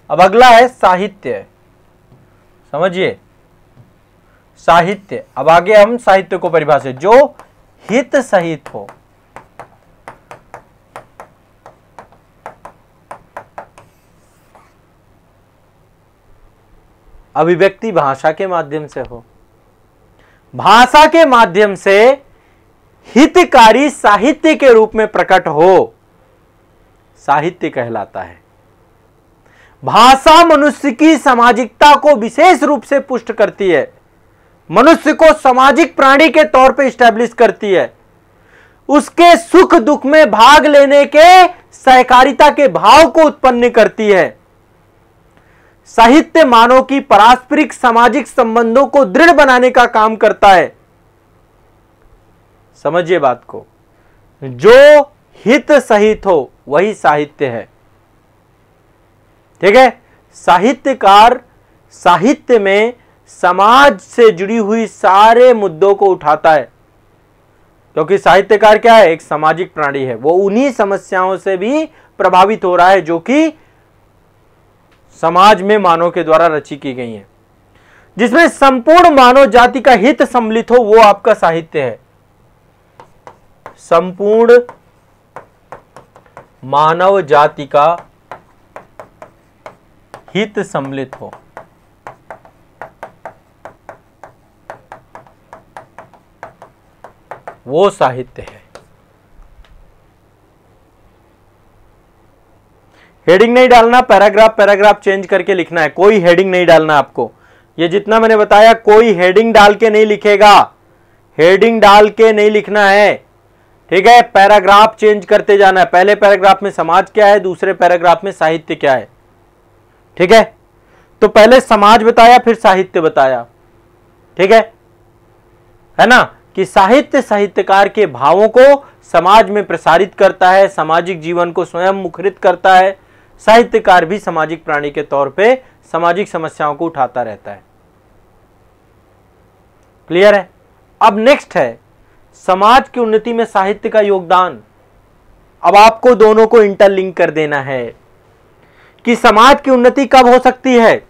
अब अगला है साहित्य, समझिए, साहित्य। अब आगे हम साहित्य को परिभाषित, जो हित सहित हो। अभिव्यक्ति भाषा के माध्यम से हो, भाषा के माध्यम से हितकारी साहित्य के रूप में प्रकट हो, साहित्य कहलाता है। भाषा मनुष्य की सामाजिकता को विशेष रूप से पुष्ट करती है, मनुष्य को सामाजिक प्राणी के तौर पर स्टैब्लिश करती है, उसके सुख दुख में भाग लेने के सहकारिता के भाव को उत्पन्न करती है। साहित्य मानव की पारस्परिक सामाजिक संबंधों को दृढ़ बनाने का काम करता है। समझिए बात को, जो हित सहित हो वही साहित्य है, ठीक है। साहित्यकार साहित्य में समाज से जुड़ी हुई सारे मुद्दों को उठाता है, क्योंकि साहित्यकार क्या है? एक सामाजिक प्राणी है। वो उन्हीं समस्याओं से भी प्रभावित हो रहा है जो कि समाज में मानव के द्वारा रची की गई है। जिसमें संपूर्ण मानव जाति का हित सम्मिलित हो, वो आपका साहित्य है। संपूर्ण मानव जाति का हित सम्मिलित हो, वो साहित्य है। हेडिंग नहीं डालना, पैराग्राफ पैराग्राफ चेंज करके लिखना है, कोई हेडिंग नहीं डालना आपको। ये जितना मैंने बताया कोई हेडिंग डाल के नहीं लिखेगा, हेडिंग डाल के नहीं लिखना है, ठीक है। पैराग्राफ चेंज करते जाना है, पहले पैराग्राफ में समाज क्या है, दूसरे पैराग्राफ में साहित्य क्या है, ठीक है। तो पहले समाज बताया फिर साहित्य बताया, ठीक है ना, कि साहित्य साहित्यकार के भावों को समाज में प्रसारित करता है, सामाजिक जीवन को स्वयं मुखरित करता है। साहित्यकार भी सामाजिक प्राणी के तौर पे सामाजिक समस्याओं को उठाता रहता है। क्लियर है। अब नेक्स्ट है समाज की उन्नति में साहित्य का योगदान। अब आपको दोनों को इंटरलिंक कर देना है कि समाज की उन्नति कब हो सकती है,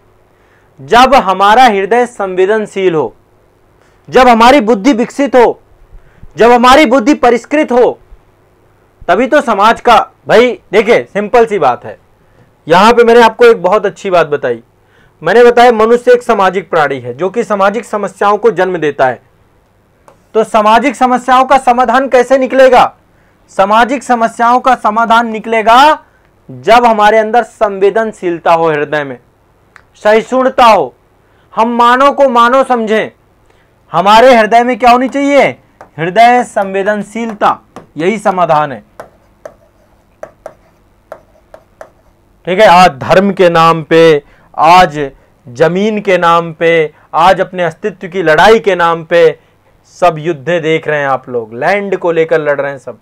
जब हमारा हृदय संवेदनशील हो, जब हमारी बुद्धि विकसित हो, जब हमारी बुद्धि परिष्कृत हो, तभी तो समाज का। भाई देखिए सिंपल सी बात है, यहां पे मैंने आपको एक बहुत अच्छी बात बताई। मैंने बताया मनुष्य एक सामाजिक प्राणी है जो कि सामाजिक समस्याओं को जन्म देता है। तो सामाजिक समस्याओं का समाधान कैसे निकलेगा? सामाजिक समस्याओं का समाधान निकलेगा जब हमारे अंदर संवेदनशीलता हो, हृदय में सहिष्णुता हो, हम मानव को मानव समझें। हमारे हृदय में क्या होनी चाहिए? हृदय संवेदनशीलता, यही समाधान है, ठीक है। आज धर्म के नाम पे, आज जमीन के नाम पे, आज अपने अस्तित्व की लड़ाई के नाम पे सब युद्ध देख रहे हैं आप लोग, लैंड को लेकर लड़ रहे हैं सब।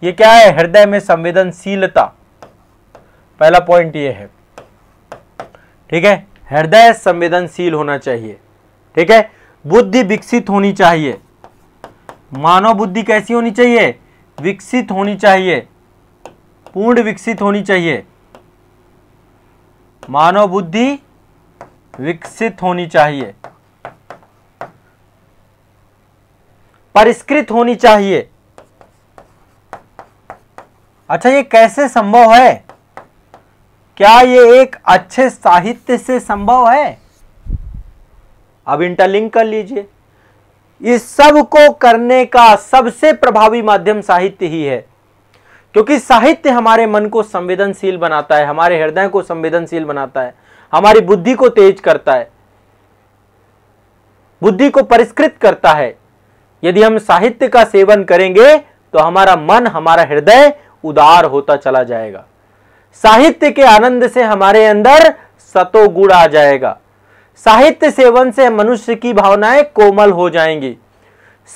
ये क्या है? हृदय में संवेदनशीलता। पहला पॉइंट ये है, ठीक है। हृदय संवेदनशील होना चाहिए, ठीक है। बुद्धि विकसित होनी चाहिए। मानव बुद्धि कैसी होनी चाहिए? विकसित होनी चाहिए, पूर्ण विकसित होनी चाहिए। मानव बुद्धि विकसित होनी चाहिए, परिष्कृत होनी चाहिए। अच्छा, ये कैसे संभव है? क्या ये एक अच्छे साहित्य से संभव है? अब इंटरलिंक कर लीजिए। इस सब को करने का सबसे प्रभावी माध्यम साहित्य ही है, क्योंकि साहित्य हमारे मन को संवेदनशील बनाता है, हमारे हृदय को संवेदनशील बनाता है, हमारी बुद्धि को तेज करता है, बुद्धि को परिष्कृत करता है। यदि हम साहित्य का सेवन करेंगे तो हमारा मन, हमारा हृदय उदार होता चला जाएगा। साहित्य के आनंद से हमारे अंदर सतोगुण आ जाएगा। साहित्य सेवन से मनुष्य की भावनाएं कोमल हो जाएंगी।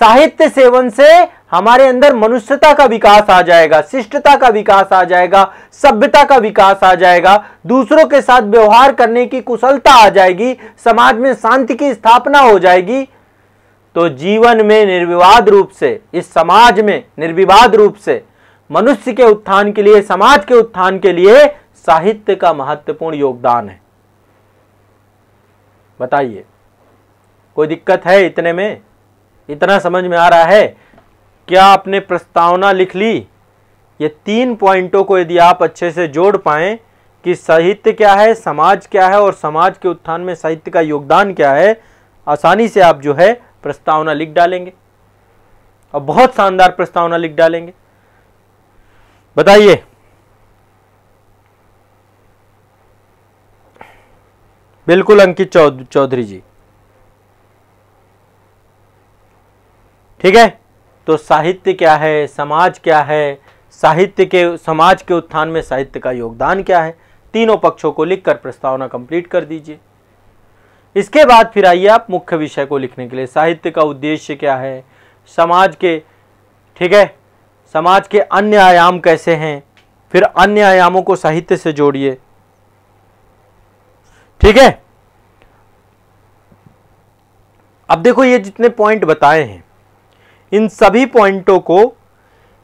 साहित्य सेवन से हमारे अंदर मनुष्यता का विकास आ जाएगा, शिष्टता का विकास आ जाएगा, सभ्यता का विकास आ जाएगा, दूसरों के साथ व्यवहार करने की कुशलता आ जाएगी, समाज में शांति की स्थापना हो जाएगी। तो जीवन में निर्विवाद रूप से, इस समाज में निर्विवाद रूप से मनुष्य के उत्थान के लिए, समाज के उत्थान के लिए साहित्य का महत्वपूर्ण योगदान है। बताइए, कोई दिक्कत है इतने में? इतना समझ में आ रहा है? क्या आपने प्रस्तावना लिख ली? ये 3 पॉइंटों को यदि आप अच्छे से जोड़ पाएं कि साहित्य क्या है, समाज क्या है और समाज के उत्थान में साहित्य का योगदान क्या है, आसानी से आप जो है प्रस्तावना लिख डालेंगे और बहुत शानदार प्रस्तावना लिख डालेंगे। बताइए, बिल्कुल अंकित चौधरी जी, ठीक है। तो साहित्य क्या है, समाज क्या है, साहित्य के, समाज के उत्थान में साहित्य का योगदान क्या है, तीनों पक्षों को लिखकर प्रस्तावना कंप्लीट कर दीजिए। इसके बाद फिर आइए आप मुख्य विषय को लिखने के लिए। साहित्य का उद्देश्य क्या है, समाज के, ठीक है, समाज के अन्य आयाम कैसे हैं, फिर अन्य आयामों को साहित्य से जोड़िए, ठीक है। अब देखो, ये जितने पॉइंट बताए हैं, इन सभी पॉइंटों को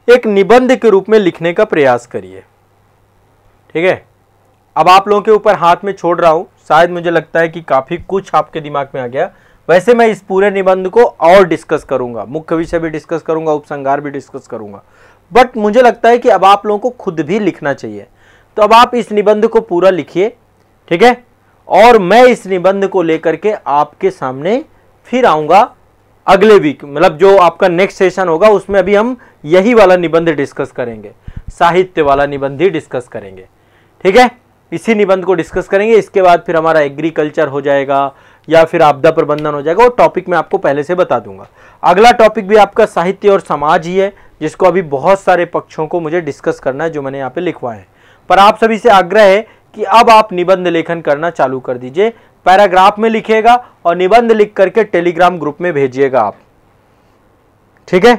एक निबंध के रूप में लिखने का प्रयास करिए, ठीक है। अब आप लोगों के ऊपर हाथ में छोड़ रहा हूं, शायद मुझे लगता है कि काफी कुछ आपके दिमाग में आ गया। वैसे मैं इस पूरे निबंध को और डिस्कस करूंगा, मुख्य विषय भी डिस्कस करूंगा, उपसंहार भी डिस्कस करूंगा, बट मुझे लगता है कि अब आप लोगों को खुद भी लिखना चाहिए। तो अब आप इस निबंध को पूरा लिखिए, ठीक है, और मैं इस निबंध को लेकर के आपके सामने फिर आऊंगा अगले वीक, मतलब जो आपका नेक्स्ट सेशन होगा उसमें अभी हम यही वाला निबंध डिस्कस करेंगे, साहित्य वाला निबंध ही डिस्कस करेंगे। ठीक है, इसी निबंध को डिस्कस करेंगे। इसके बाद फिर हमारा एग्रीकल्चर हो जाएगा या फिर आपदा प्रबंधन हो जाएगा, वो टॉपिक मैं आपको पहले से बता दूंगा। अगला टॉपिक भी आपका साहित्य और समाज ही है, जिसको अभी बहुत सारे पक्षों को मुझे डिस्कस करना है, जो मैंने यहाँ पे लिखवाए हैं। पर आप सभी से आग्रह है कि अब आप निबंध लेखन करना चालू कर दीजिए। पैराग्राफ में लिखिएगा और निबंध लिख करके टेलीग्राम ग्रुप में भेजिएगा आप। ठीक है,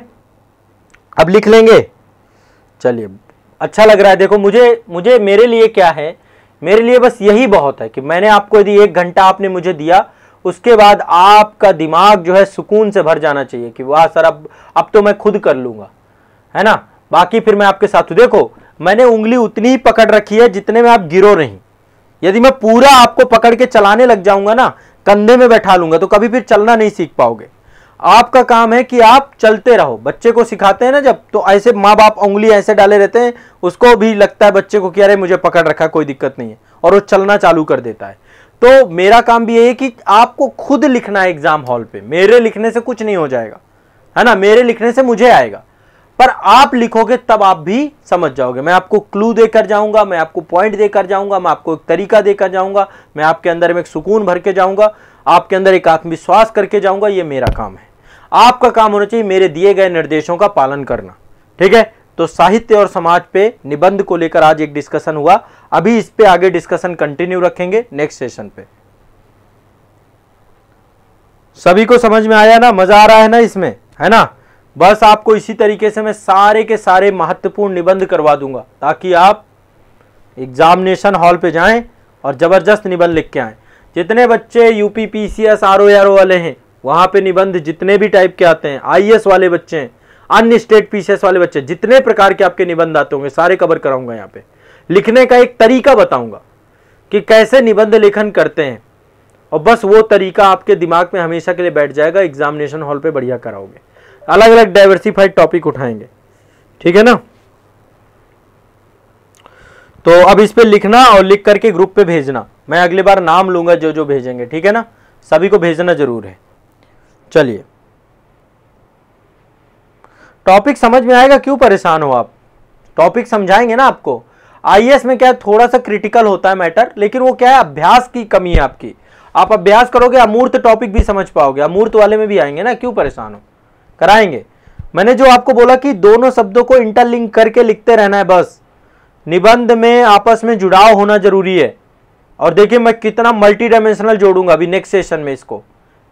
अब लिख लेंगे। चलिए, अच्छा लग रहा है। देखो मुझे मेरे लिए क्या है, मेरे लिए बस यही बहुत है कि मैंने आपको यदि 1 घंटा आपने मुझे दिया, उसके बाद आपका दिमाग जो है सुकून से भर जाना चाहिए कि वाह सर अब तो मैं खुद कर लूंगा, है ना। बाकी फिर मैं आपके साथ हूं। देखो मैंने उंगली उतनी ही पकड़ रखी है जितने में आप गिरो नहीं। यदि मैं पूरा आपको पकड़ के चलाने लग जाऊंगा ना, कंधे में बैठा लूंगा, तो कभी फिर चलना नहीं सीख पाओगे। आपका काम है कि आप चलते रहो। बच्चे को सिखाते हैं ना जब, तो ऐसे माँ बाप उंगली ऐसे डाले रहते हैं, उसको भी लगता है बच्चे को कि अरे मुझे पकड़ रखा, कोई दिक्कत नहीं है, और वो चलना चालू कर देता है। तो मेरा काम भी ये है कि आपको खुद लिखना है एग्जाम हॉल पे। मेरे लिखने से कुछ नहीं हो जाएगा, है ना, मेरे लिखने से मुझे आएगा, पर आप लिखोगे तब आप भी समझ जाओगे। मैं आपको क्लू देकर जाऊंगा, मैं आपको पॉइंट देकर जाऊंगा, मैं आपको एक तरीका देकर जाऊंगा, मैं आपके अंदर में एक सुकून भर के जाऊंगा, आपके अंदर एक आत्मविश्वास करके जाऊंगा। ये मेरा काम है। आपका काम होना चाहिए मेरे दिए गए निर्देशों का पालन करना। ठीक है, तो साहित्य और समाज पे निबंध को लेकर आज एक डिस्कशन हुआ। अभी इस पे आगे डिस्कशन कंटिन्यू रखेंगे नेक्स्ट सेशन पे। सभी को समझ में आया ना, मजा आ रहा है ना इसमें, है ना। बस आपको इसी तरीके से मैं सारे के सारे महत्वपूर्ण निबंध करवा दूंगा, ताकि आप एग्जामिनेशन हॉल पे जाएं और जबरदस्त निबंध लिख के आएं। जितने बच्चे यूपी पीसीएस आरओ आरओ वाले हैं, वहां पे निबंध जितने भी टाइप के आते हैं, आईएएस वाले बच्चे हैं, अन्य स्टेट पीसीएस वाले बच्चे, जितने प्रकार के आपके निबंध आते होंगे सारे कवर कराऊंगा। यहाँ पे लिखने का एक तरीका बताऊंगा कि कैसे निबंध लेखन करते हैं, और बस वो तरीका आपके दिमाग में हमेशा के लिए बैठ जाएगा। एग्जामिनेशन हॉल पे बढ़िया कराओगे। अलग अलग डाइवर्सिफाइड टॉपिक उठाएंगे। ठीक है ना। तो अब इस पे लिखना और लिख करके ग्रुप पे भेजना। मैं अगली बार नाम लूंगा जो जो भेजेंगे। ठीक है ना, सभी को भेजना जरूर है। चलिए, टॉपिक समझ में आएगा, क्यों परेशान हो आप। टॉपिक समझाएंगे ना आपको। आईएएस में क्या है, थोड़ा सा क्रिटिकल होता है मैटर, लेकिन वो क्या है, अभ्यास की कमी है आपकी। आप अभ्यास करोगे अमूर्त टॉपिक भी समझ पाओगे, अमूर्त वाले में भी आएंगे ना, क्यों परेशान हो, कराएंगे। मैंने जो आपको बोला कि दोनों शब्दों को इंटरलिंक करके लिखते रहना है बस। निबंध में आपस में जुड़ाव होना जरूरी है। और देखिए मैं कितना मल्टी डायमेंशनल जोड़ूंगा अभी नेक्स्ट सेशन में, इसको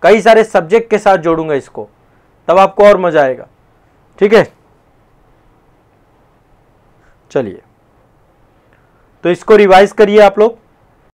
कई सारे सब्जेक्ट के साथ जोड़ूंगा इसको, तब आपको और मजा आएगा। ठीक है, चलिए तो इसको रिवाइज करिए आप लोग।